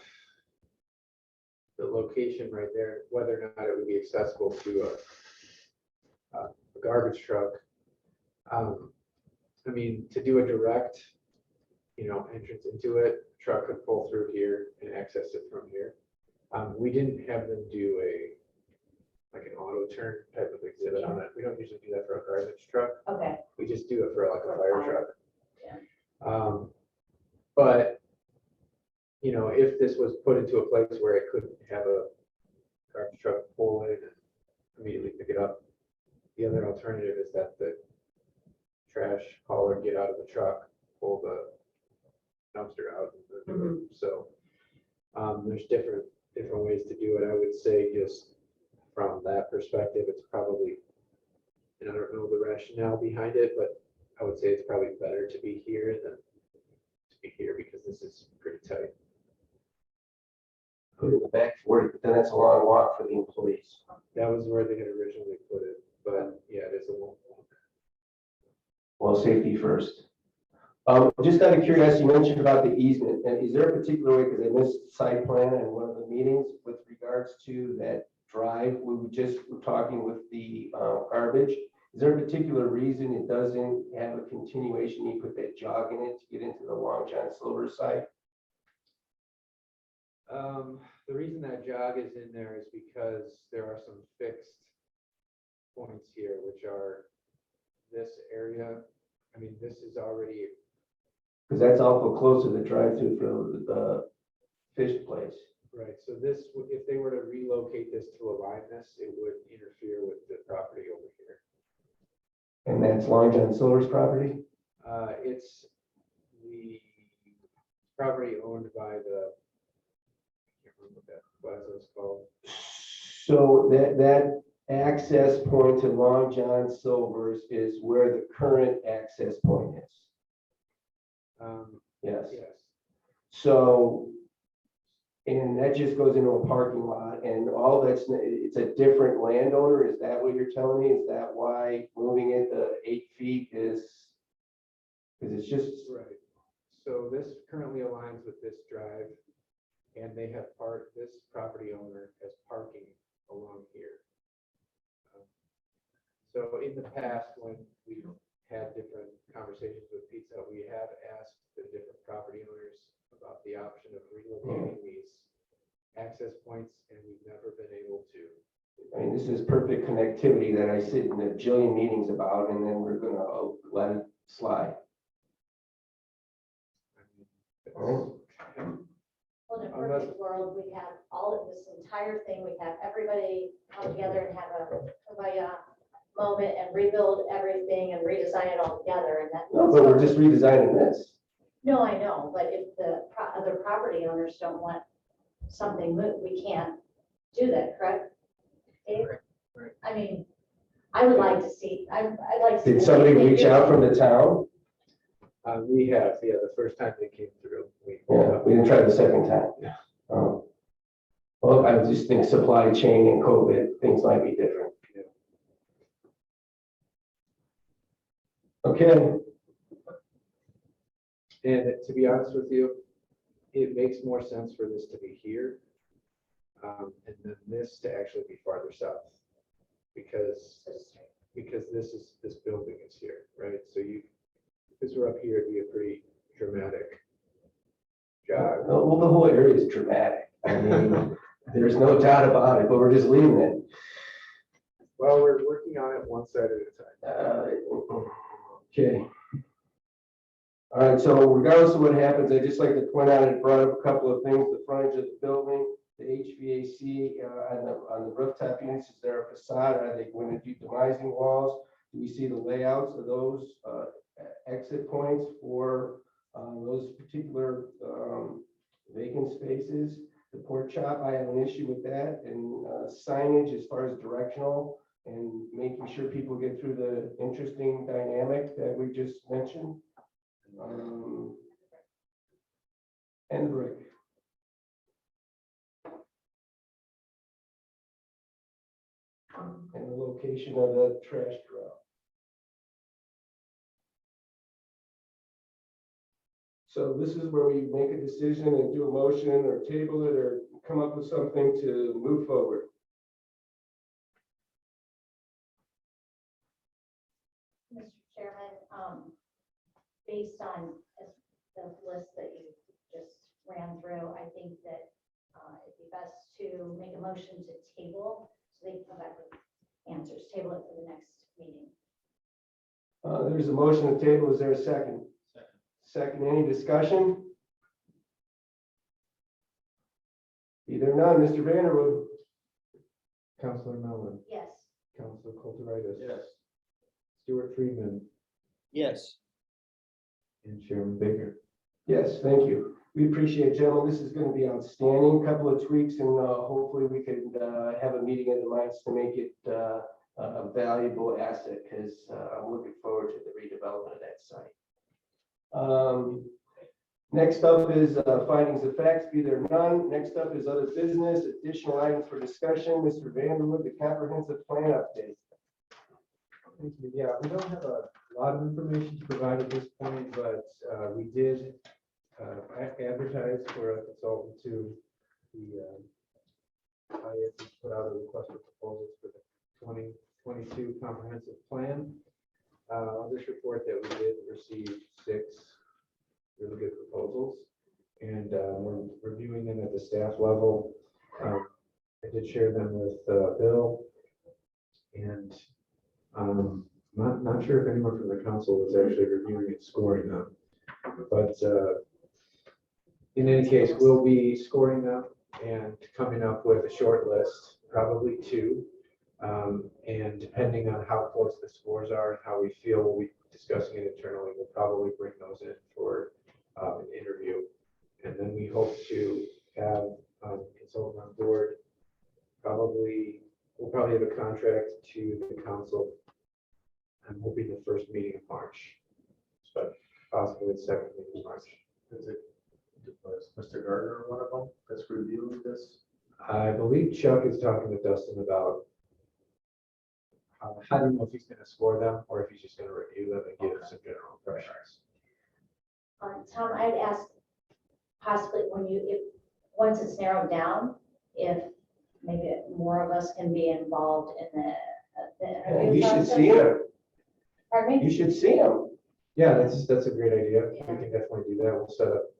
Speaker 1: location right there, whether or not it would be accessible to a garbage truck. I mean, to do a direct, entrance into it, truck could pull through here and access it from here. We didn't have them do like an auto turn type of exhibit on it. We don't usually do that for a garbage truck.
Speaker 12: Okay,
Speaker 1: We just do it for like a fire truck.
Speaker 12: Yeah.
Speaker 1: But, if this was put into a place where it couldn't have a garbage truck pull in and immediately pick it up, the other alternative is that the trash hauler get out of the truck, pull the dumpster out. So there's different ways to do it. I would say just from that perspective, it's probably, and I don't know the rationale behind it, but I would say it's probably better to be here than to be here because this is pretty tight.
Speaker 8: Put it in the back 40, but then that's a long walk for the employees.
Speaker 1: That was where they had originally put it, but yeah, it is a long walk.
Speaker 8: Well, safety first. Just out of curiosity, you mentioned about the easement, and is there a particular way, because I missed the site plan in one of the meetings with regards to that drive, we were talking with the garbage. Is there a particular reason it doesn't have a continuation? You put that jog in it to get into the Long John Silver site?
Speaker 1: The reason that jog is in there is because there are some fixed points here, which are this area. I mean, this is already,
Speaker 8: Because that's awful close to the drive-through for the fish place.
Speaker 1: right, so this, if they were to relocate this to align this, it would interfere with the property over here.
Speaker 8: And that's Long John Silver's property?
Speaker 1: It's the property owned by the, I can't remember what that plaza is called.
Speaker 8: So that access point to Long John Silver's is where the current access point is? Yes.
Speaker 1: Yes,
Speaker 8: So, and that just goes into a parking lot and all it's a different landowner? Is that what you're telling me? Is that why moving it to 8 feet is, because it's just,
Speaker 1: right. So this currently aligns with this drive, and they have this property owner has parking along here. So in the past, when we had different conversations with Pizza, we have asked the different property owners about the option of relocating these access points, and we've never been able to.
Speaker 8: I mean, this is perfect connectivity that I sit in a jillion meetings about, and then we're gonna let it slide.
Speaker 12: well, in a perfect world, we'd have all of this entire thing, we'd have everybody come together and have a moment and rebuild everything and redesign it all together, and that.
Speaker 8: No, but we're just redesigning this.
Speaker 12: No, I know, but if the other property owners don't want something moved, we can't do that, correct? Dave?
Speaker 1: Right.
Speaker 12: I mean, I would like to see, I'd like to.
Speaker 8: Did somebody reach out from the town?
Speaker 1: We have, yeah, the first time they came through.
Speaker 8: Yeah, we didn't try the second time. Well, I just think supply chain and COVID, things might be different. Okay,
Speaker 1: And to be honest with you, it makes more sense for this to be here. And then this to actually be farther south. Because this building is here, right? So if this were up here, it'd be a pretty dramatic jog.
Speaker 8: well, the whole area is dramatic. I mean, there's no doubt about it, but we're just leaving it.
Speaker 1: Well, we're working on it one side at a time.
Speaker 8: Okay. All right, so regardless of what happens, I'd just like to point out, it brought up a couple of things, the frontage of the building, the HVAC on the rooftop units, is there a facade? Are they going to do demising walls? Do we see the layouts of those exit points for those particular vacant spaces? The pork chop, I have an issue with that, and signage as far as directional and making sure people get through the interesting dynamic that we just mentioned. And brick. And the location of the trash drop. So this is where we make a decision and do a motion or table it or come up with something to move forward.
Speaker 12: Mr. Chairman, based on the list that you just ran through, I think that it'd be best to make a motion to table so they can come back with answers. Table it for the next meeting.
Speaker 8: There's a motion to table. Is there a second? Second, any discussion? Either none. Mr. Vanderwood.
Speaker 1: Counselor Mellon,
Speaker 12: Yes.
Speaker 1: Counselor Kulturitis.
Speaker 9: Yes.
Speaker 1: Stuart Friedman,
Speaker 3: Yes.
Speaker 1: and Chairman Baker.
Speaker 8: Yes, thank you. We appreciate it, gentlemen. This is going to be outstanding. A couple of tweaks and hopefully we can have a meeting of the minds to make it a valuable asset because I'm looking forward to the redevelopment of that site. Next up is findings of facts, be there none. Next up is other business, additional items for discussion. Mr. Vanderwood, the comprehensive plan update.
Speaker 1: Thank you. Yeah, we don't have a lot of information to provide at this point, but we did advertise for a consultant to the IS put out a request for proposals for the 2022 comprehensive plan. I'll just report that we did receive 6 really good proposals, and we're reviewing them at the staff level. I did share them with Bill, and not sure if anyone from the council was actually reviewing and scoring them, but in any case, we'll be scoring them and coming up with a short list, probably 2. And depending on how close the scores are and how we feel, we'll be discussing it internally. We'll probably bring those in for an interview. And then we hope to have a consultant on board. We'll probably have a contract to the council. I'm hoping the first meeting of March, but possibly the second meeting of March.
Speaker 9: Was Mr. Gardner one of them that's reviewing this?
Speaker 1: I believe Chuck is talking to Dustin about, I don't know if he's going to score them or if he's just going to review them and give some general impressions.
Speaker 12: Tom, I'd ask possibly once it's narrowed down, if maybe more of us can be involved in the interview
Speaker 8: You should
Speaker 12: process.
Speaker 8: see them.
Speaker 12: Pardon me?
Speaker 8: You should see them.
Speaker 1: Yeah, that's a great idea.
Speaker 12: Yeah.
Speaker 1: We can definitely do that. We'll set up,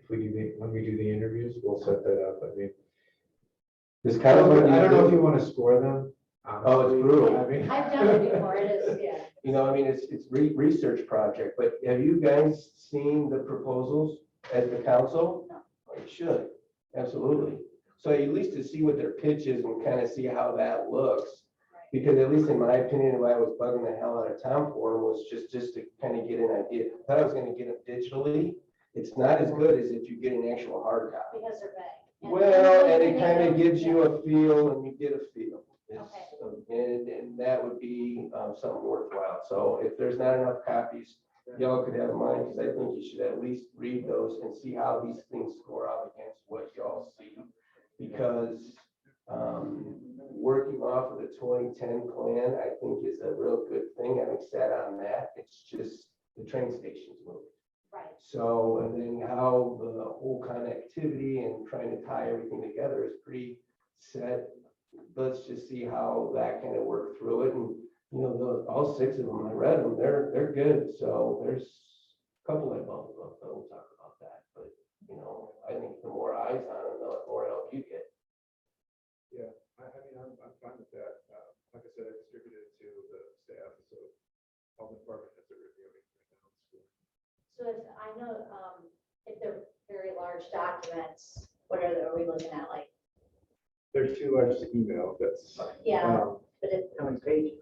Speaker 1: when we do the interviews, we'll set that up. I mean,
Speaker 8: This kind of.
Speaker 1: I don't know if you want to score them.
Speaker 8: Oh, it's brutal.
Speaker 1: I mean,
Speaker 12: I've done it before. It is, yeah.
Speaker 8: You know, I mean, it's research project, but have you guys seen the proposals as the council?
Speaker 12: No.
Speaker 8: Oh, you should, absolutely. So at least to see what their pitch is and kind of see how that looks.
Speaker 12: Right.
Speaker 8: Because at least in my opinion, what I was bugging the hell out of Tom for was just to kind of get an idea. I thought I was gonna get them digitally. It's not as good as if you get an actual hard copy.
Speaker 12: Because they're vague.
Speaker 8: Well, and it kind of gives you a feel and you get a feel.
Speaker 12: Okay.
Speaker 8: And that would be something worthwhile. So if there's not enough copies, y'all could have in mind, because I think you should at least read those and see how these things score out against what y'all see. Because working off of the 2010 plan, I think is a real good thing. Having sat on that, it's just the train station's moved.
Speaker 12: Right.
Speaker 8: So, and then how the whole connectivity and trying to tie everything together is pretty set. Let's just see how that kind of worked through it. And, you know, all 6 of them, I read them, they're good. So there's a couple I bumped up, but we'll talk about that. But, you know, I think the more eyes on them, the more help you get.
Speaker 1: Yeah, I mean, I'm fine with that. Like I said, I distributed it to the staff, so all the department heads are reviewing right now.
Speaker 12: So if I know, if they're very large documents, what are we looking at, like,
Speaker 1: They're too large to email, that's.
Speaker 12: yeah, but it,
Speaker 14: How many pages?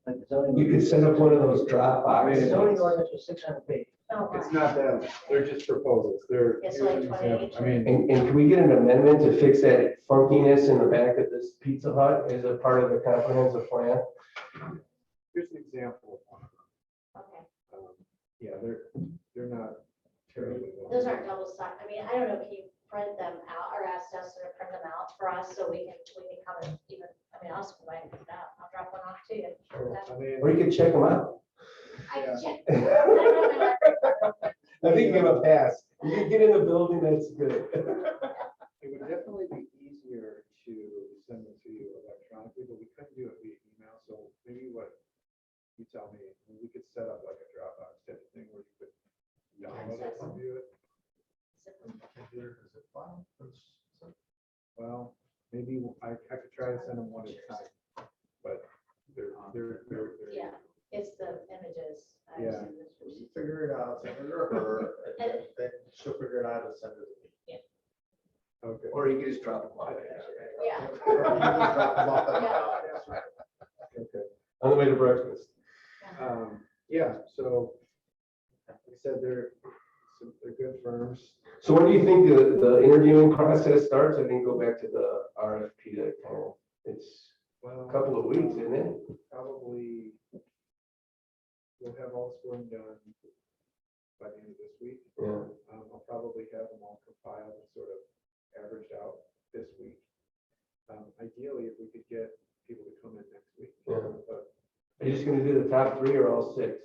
Speaker 14: Like the zoning.
Speaker 8: You could set up one of those Dropbox.
Speaker 14: The zoning ordinance was 600 pages.
Speaker 12: oh,
Speaker 1: It's
Speaker 12: my.
Speaker 1: not that, they're just proposals, they're.
Speaker 12: It's like
Speaker 1: here's an example.
Speaker 12: 28.
Speaker 1: I mean,
Speaker 8: And can we get an amendment to fix that funkiness in the back of this Pizza Hut as a part of the comprehensive plan?
Speaker 1: here's an example of one.
Speaker 12: Okay,
Speaker 1: Yeah, they're not terribly long.
Speaker 12: those aren't double sided. I mean, I don't know, can you print them out or ask us to print them out for us so we can come and even, I mean, I'll swing by and print it out. I'll drop one off to you.
Speaker 1: I mean,
Speaker 8: Or you could check them out.
Speaker 12: I can check.
Speaker 8: I think give a pass. You can get in the building, that's good.
Speaker 1: it would definitely be easier to send them to you electronically, but we couldn't do it via email, so maybe what you tell me, we could set up like a Dropbox type of thing where you could download it and view it. Well, maybe I could try to send them one at a time, but they're.
Speaker 12: Yeah, it's the images. I
Speaker 1: Yeah.
Speaker 12: send this to you.
Speaker 9: You figure it out, send it to her, and then she'll figure it out and send it to me.
Speaker 1: Okay.
Speaker 9: Or you can just drop them off.
Speaker 12: Yeah.
Speaker 9: Or you can just drop them off at
Speaker 12: Yeah.
Speaker 9: the house.
Speaker 8: Okay. On the way to breakfast.
Speaker 1: Yeah, so, like I said, they're good firms.
Speaker 8: So when do you think the interviewing process starts? I think go back to the RFP to kind of, it's
Speaker 1: Well,
Speaker 8: a couple of weeks, isn't it?
Speaker 1: probably we'll have all scoring done by the end of this week.
Speaker 8: Yeah.
Speaker 1: I'll probably have them all compiled and sort of averaged out this week. Ideally, if we could get people to come in next week.
Speaker 8: Yeah.
Speaker 1: But
Speaker 8: Are you just gonna do the top 3 or all 6?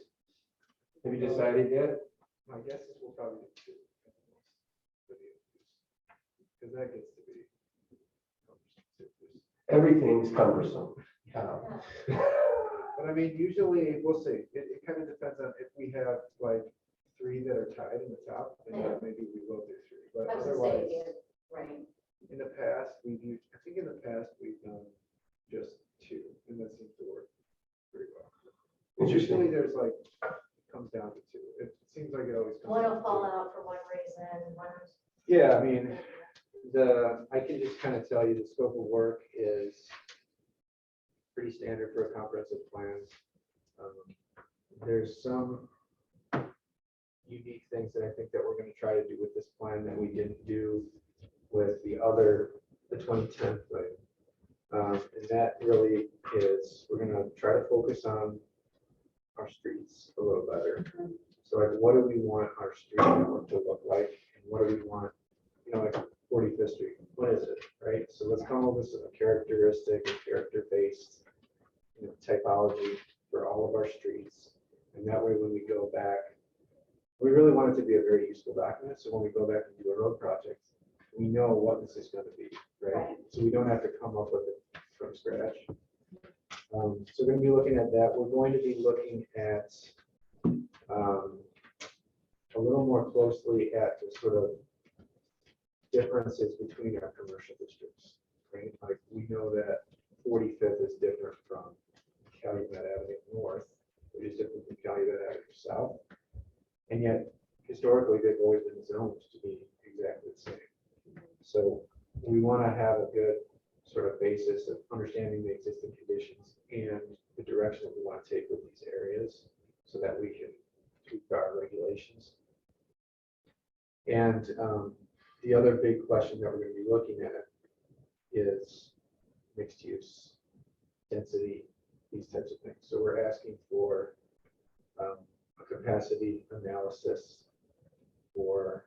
Speaker 8: Have you decided yet?
Speaker 1: my guess is we'll probably do 2. Because that gets to be.
Speaker 8: Everything's cumbersome.
Speaker 1: But I mean, usually, we'll see. It kind of depends on if we have like 3 that are tied in the top, then
Speaker 12: Yeah.
Speaker 1: maybe we will do 3. But
Speaker 12: I was gonna
Speaker 1: otherwise,
Speaker 12: say, yeah, right.
Speaker 1: in the past, I think in the past, we've done just 2, and that seems to work pretty well. Usually
Speaker 8: Interesting.
Speaker 1: there's like, it comes down to 2. It seems like it always comes.
Speaker 12: One
Speaker 1: down
Speaker 12: will
Speaker 1: to
Speaker 12: fall
Speaker 1: 2.
Speaker 12: out for one reason, one is.
Speaker 1: Yeah, I mean, I can just kind of tell you the scope of work is pretty standard for a comprehensive plan. There's some unique things that I think that we're going to try to do with this plan that we didn't do with the 2010 plan. And that really is, we're going to try to focus on our streets a little better. So like, what do we want our street network to look like? And what do we want, like 45th Street, what is it, right? So let's come up with a characteristic and character-based, typology for all of our streets. And that way, when we go back, we really want it to be a very useful document. So when we go back and do a road project, we know what this is going to be, right? So we don't have to come up with it from scratch. So we're going to be looking at that. We're going to be looking at a little more closely at the sort of differences between our commercial districts, right? Like we know that 45th is different from Calumet Avenue North, which is different from Calumet Avenue South. And yet, historically, they've always been zoned to be exactly the same. So we want to have a good sort of basis of understanding the existing conditions and the direction that we want to take with these areas so that we can tweak our regulations. And the other big question that we're going to be looking at is mixed use, density, these types of things. So we're asking for a capacity analysis for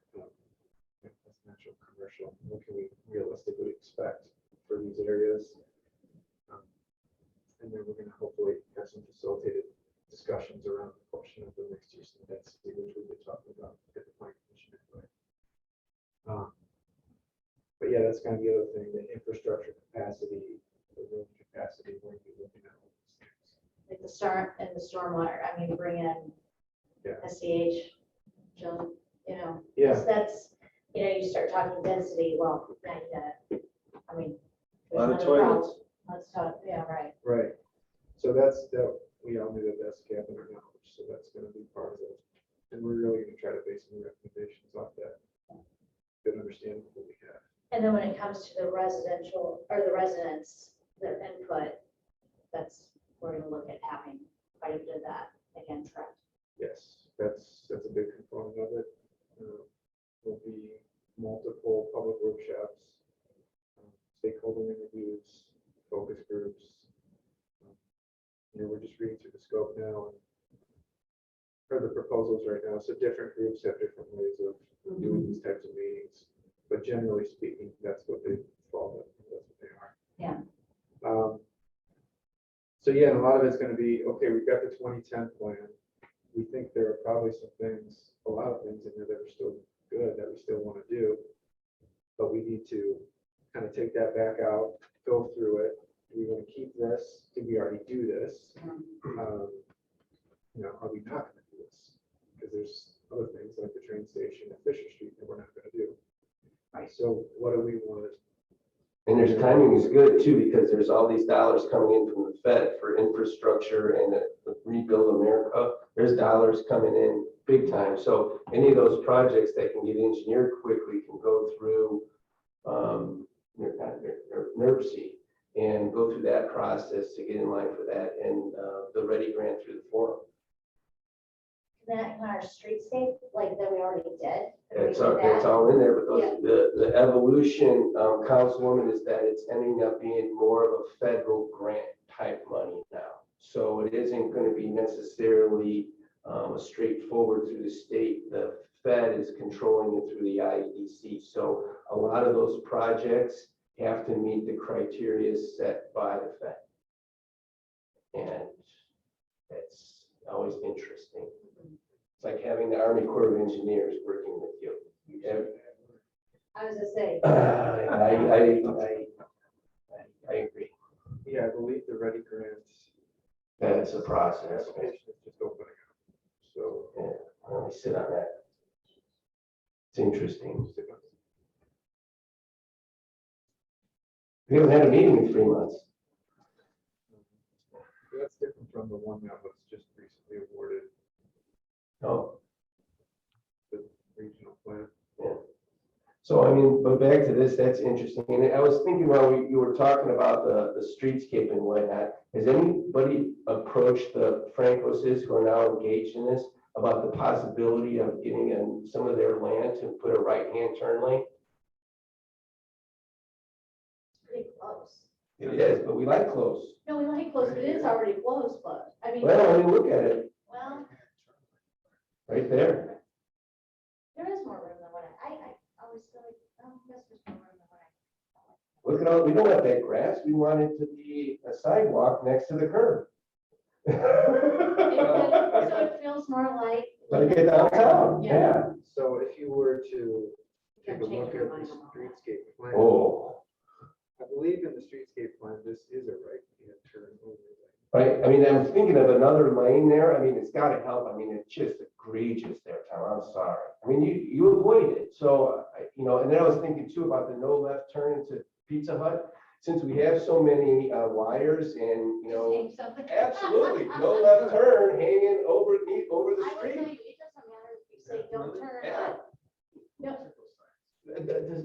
Speaker 1: residential, commercial, what can we realistically expect for these areas? And then we're going to hopefully have some facilitated discussions around the portion of the mixed use and density, which we've been talking about at the planning commission anyway. But yeah, that's kind of the other thing, the infrastructure capacity, the room capacity, we're going to be looking at all these things.
Speaker 12: Like the storm and the stormwater, I mean, bring in
Speaker 1: Yeah.
Speaker 12: SCH, Jill, you know.
Speaker 1: Yeah.
Speaker 12: 'cause that's, you know, you start talking density, well, now you gotta, I mean.
Speaker 8: A lot of
Speaker 12: there's another problem.
Speaker 8: toilets.
Speaker 12: Let's talk, yeah, right.
Speaker 1: Right. So that's, that, we all knew that that's gap in our knowledge, so that's gonna be part of it. And we're really gonna try to base some recommendations off that. Good understanding of what we have.
Speaker 12: And then when it comes to the residential or the residents, their input, that's, we're gonna look at having quite a bit of that again, correct?
Speaker 1: Yes, that's a big component of it. There'll be multiple public workshops, stakeholder interviews, focus groups. You know, we're just reading through the scope now and or the proposals right now. So different groups have different ways of doing these types of meetings. But generally speaking, that's what they fall under. That's what they are.
Speaker 12: Yeah.
Speaker 1: So yeah, and a lot of it's going to be, okay, we've got the 2010 plan. We think there are probably some things, a lot of things in there that are still good that we still want to do. But we need to kind of take that back out, go through it. Do we want to keep this? Did we already do this? You know, are we not going to do this? Because there's other things like the train station at Fisher Street that we're not going to do. Right. So what do we want?
Speaker 8: And there's timing is good too, because there's all these dollars coming in from the Fed for infrastructure and the Rebuild America. There's dollars coming in big time. So any of those projects that can get engineered quickly can go through NERC and go through that process to get in line for that and the Ready Grant through the forum.
Speaker 12: That on our streetscape, like that we already did.
Speaker 8: It's all in there, but those, the evolution, Councilwoman, is that it's ending up being more of a federal grant type money now. So it isn't going to be necessarily straightforward through the state. The Fed is controlling it through the IEDC. So a lot of those projects have to meet the criteria set by the Fed. And it's always interesting. It's like having the Army Corps of Engineers working with you.
Speaker 12: I was gonna say.
Speaker 8: I agree.
Speaker 1: Yeah, I believe the Ready Grants.
Speaker 8: That's a process.
Speaker 1: Application is just opening up. So
Speaker 8: Yeah, let me sit on that. It's interesting. We haven't had a meeting in 3 months.
Speaker 1: that's different from the one that was just recently awarded,
Speaker 8: No.
Speaker 1: the regional plan.
Speaker 8: Yeah. So I mean, but back to this, that's interesting. And I was thinking while you were talking about the streetscape and whatnot, has anybody approached the Francoses who are now engaged in this about the possibility of getting in some of their land to put a right-hand turn lane?
Speaker 12: Pretty close.
Speaker 8: It is, but we like close.
Speaker 12: No, we like close, but it is already close, but, I mean,
Speaker 8: Well, I mean, look at it,
Speaker 12: well,
Speaker 8: right there.
Speaker 12: there is more room than what I always feel like, oh, yes, there's more room than what I.
Speaker 8: Look at all, we don't want that grass. We want it to be a sidewalk next to the curb.
Speaker 12: So it feels more like.
Speaker 8: Like it downtown,
Speaker 12: Yeah.
Speaker 8: yeah.
Speaker 1: So if you were to take a
Speaker 12: Can't change
Speaker 1: look
Speaker 12: your
Speaker 1: at the
Speaker 12: mind on that.
Speaker 1: streetscape plan.
Speaker 8: Oh.
Speaker 1: I believe in the streetscape plan, this is a right-hand turn only lane.
Speaker 8: Right, I mean, I'm thinking of another lane there, I mean, it's gotta help, I mean, it's just egregious there, Tom, I'm sorry. I mean, you avoid it, so, you know, and then I was thinking too about the no left turn into Pizza Hut. Since we have so many wires and, you know,
Speaker 12: Change something.
Speaker 8: absolutely, no left turn hanging over the
Speaker 12: I will tell
Speaker 8: street.
Speaker 12: you, it doesn't matter if you say don't turn.
Speaker 8: Yeah.
Speaker 12: Yep.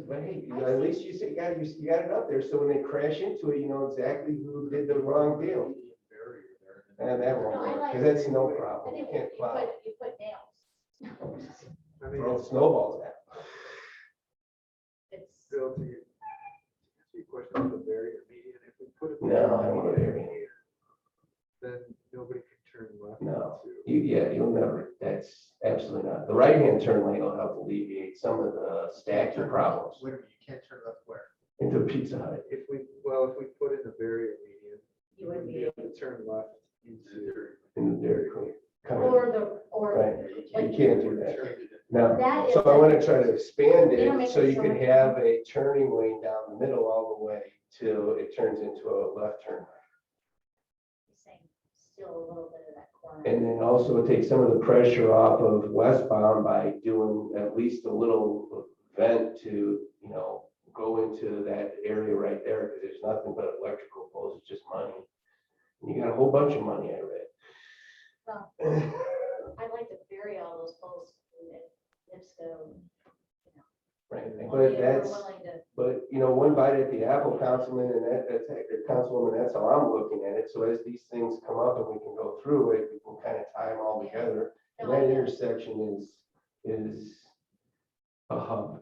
Speaker 8: But hey, you know, at least you say, you got it up there, so when they crash into it, you know exactly who did the wrong deal. And that won't
Speaker 12: No, I
Speaker 8: work,
Speaker 12: like
Speaker 8: because
Speaker 12: it.
Speaker 8: that's no
Speaker 12: I
Speaker 8: problem, you
Speaker 12: think
Speaker 8: can't plow.
Speaker 12: you put nails.
Speaker 1: I mean,
Speaker 8: Throw snowballs at
Speaker 12: It's,
Speaker 1: Bill, to your question about the barrier median, if we put it.
Speaker 8: No, I don't want a barrier.
Speaker 1: Then nobody can turn left.
Speaker 8: No,
Speaker 1: into-
Speaker 8: yeah, you'll never, that's absolutely not. The right-hand turn lane will help alleviate some of the stacking problems
Speaker 9: Wait a minute, you can't turn left where?
Speaker 8: into Pizza Hut.
Speaker 1: If we put in the barrier median,
Speaker 12: You would be,
Speaker 1: able to turn left into.
Speaker 8: In the Dairy Queen.
Speaker 12: or
Speaker 8: Right, you can't do that. No,
Speaker 12: that is.
Speaker 8: so I want to try to expand
Speaker 12: They don't
Speaker 8: it
Speaker 12: make
Speaker 8: so
Speaker 12: it
Speaker 8: you
Speaker 12: so
Speaker 8: could
Speaker 12: much
Speaker 8: have a turning lane down the middle all the way till it turns into a left turn.
Speaker 12: Saying still a little bit of that corner.
Speaker 8: And then also take some of the pressure off of westbound by doing at least a little vent to, you know, go into that area right there, because there's nothing but electrical poles, it's just money. And you got a whole bunch of money, I read.
Speaker 12: Well, I'd like to bury all those posts in NIPSCO.
Speaker 8: Right,
Speaker 12: Only
Speaker 8: but
Speaker 12: if we're
Speaker 8: that's,
Speaker 12: willing to.
Speaker 8: but you know, one bite at the apple, councilman, and that's, councilwoman, that's how I'm looking at it. So as these things come up and we can go through it, we can kind of tie them all together. And
Speaker 12: No, I
Speaker 8: that
Speaker 12: get it.
Speaker 8: intersection is a hub.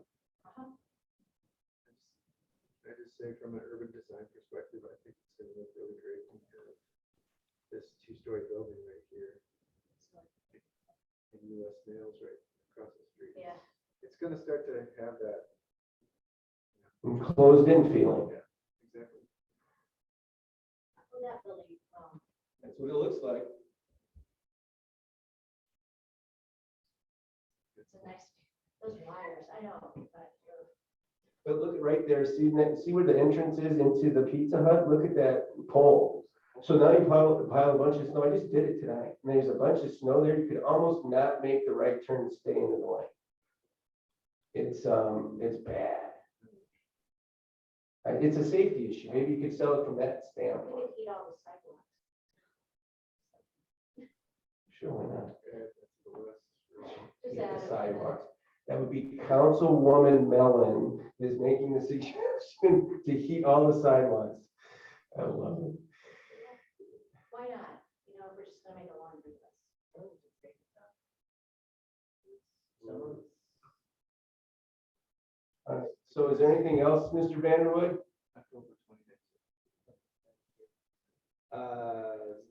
Speaker 1: I just say from an urban design perspective, I think it's gonna look really great. When you have this two-story building right here and US Nails right across the street.
Speaker 12: Yeah.
Speaker 1: It's gonna start to have that.
Speaker 8: Closed in feeling.
Speaker 1: Yeah, exactly.
Speaker 12: Well, that really,
Speaker 8: That's what it looks like.
Speaker 12: it's a nice, those wires, I know, but.
Speaker 8: But look right there, see where the entrance is into the Pizza Hut? Look at that pole. So now you pile a bunch of snow. I just did it tonight. And there's a bunch of snow there. You could almost not make the right turn to stay into the lane. It's bad. It's a safety issue. Maybe you could sell it from that
Speaker 12: We
Speaker 8: standpoint.
Speaker 12: could heat all the sidewalks.
Speaker 8: Sure, why not?
Speaker 12: Just
Speaker 8: Get
Speaker 12: add
Speaker 8: the
Speaker 12: it.
Speaker 8: sidewalks. That would be Councilwoman Mellon is making the suggestion to heat all the sidewalks. I love it.
Speaker 12: Why not? You know, we're just gonna make a laundry list.
Speaker 8: All right, so is there anything else, Mr. Vanderwood?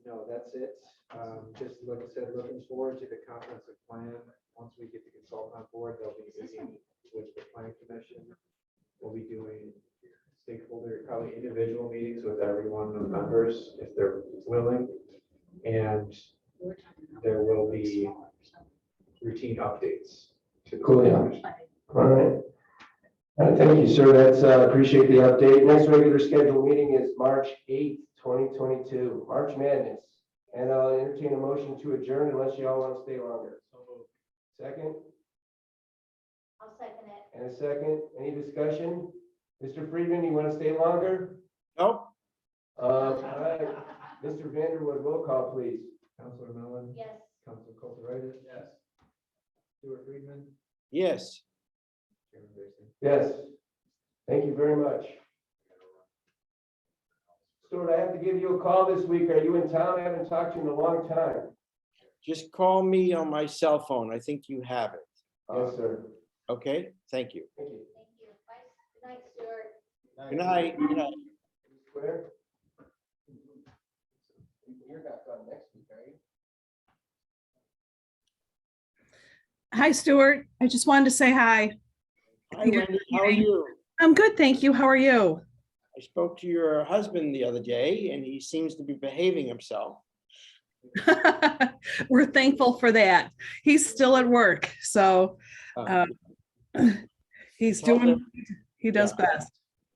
Speaker 1: No, that's it. Just like I said, looking forward to the comprehensive plan. Once we get the consultant on board, they'll be meeting with the planning commission. We'll be doing stakeholder, probably individual meetings with every one of the members if they're willing. And there will be routine updates to the.
Speaker 8: Cool, yeah. All right. Thank you, sir. That's, appreciate the update. Next regular scheduled meeting is March 8th, 2022, March Madness. And I'll entertain a motion to adjourn unless you all want to stay longer. Second,
Speaker 12: I'll second it.
Speaker 8: and a second. Any discussion? Mr. Friedman, you want to stay longer?
Speaker 3: Nope.
Speaker 8: All right. Mr. Vanderwood, roll call, please.
Speaker 1: Councilor Mellon,
Speaker 12: Yes.
Speaker 1: Councilor Kulturitis. Yes. Stuart Friedman,
Speaker 3: Yes.
Speaker 1: Chairman Grayson.
Speaker 8: Yes. Thank you very much. Stuart, I have to give you a call this week. Are you in town? I haven't talked to you in a long time.
Speaker 3: Just call me on my cell phone. I think you have it.
Speaker 8: Yes, sir.
Speaker 3: Okay, thank you.
Speaker 8: Thank you.
Speaker 12: Thank you. Bye. Good night, Stuart.
Speaker 3: Good night. Good night.
Speaker 8: Square?
Speaker 1: You're not done next week, are you?
Speaker 15: Hi, Stuart. I just wanted to say hi.
Speaker 3: Hi, Wendy. How are you?
Speaker 15: I'm good, thank you. How are you?
Speaker 3: I spoke to your husband the other day and he seems to be behaving himself.
Speaker 15: We're thankful for that. He's still at work, so he's doing, he does best.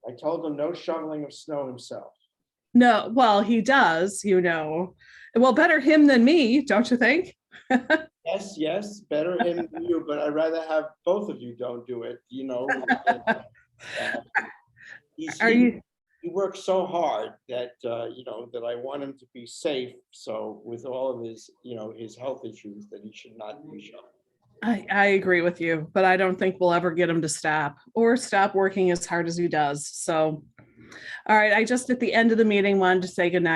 Speaker 3: I told him no shoveling of snow himself.
Speaker 15: No, well, he does, you know. Well, better him than me, don't you think?
Speaker 3: Yes, yes, better him than you, but I'd rather have both of you don't do it, you know. He works so hard that, you know, that I want him to be safe. So with all of his, you know, his health issues, that he should not be shoveling.
Speaker 15: I agree with you, but I don't think we'll ever get him to stop or stop working as hard as he does. So, all right, I just at the end of the meeting wanted to say goodnight.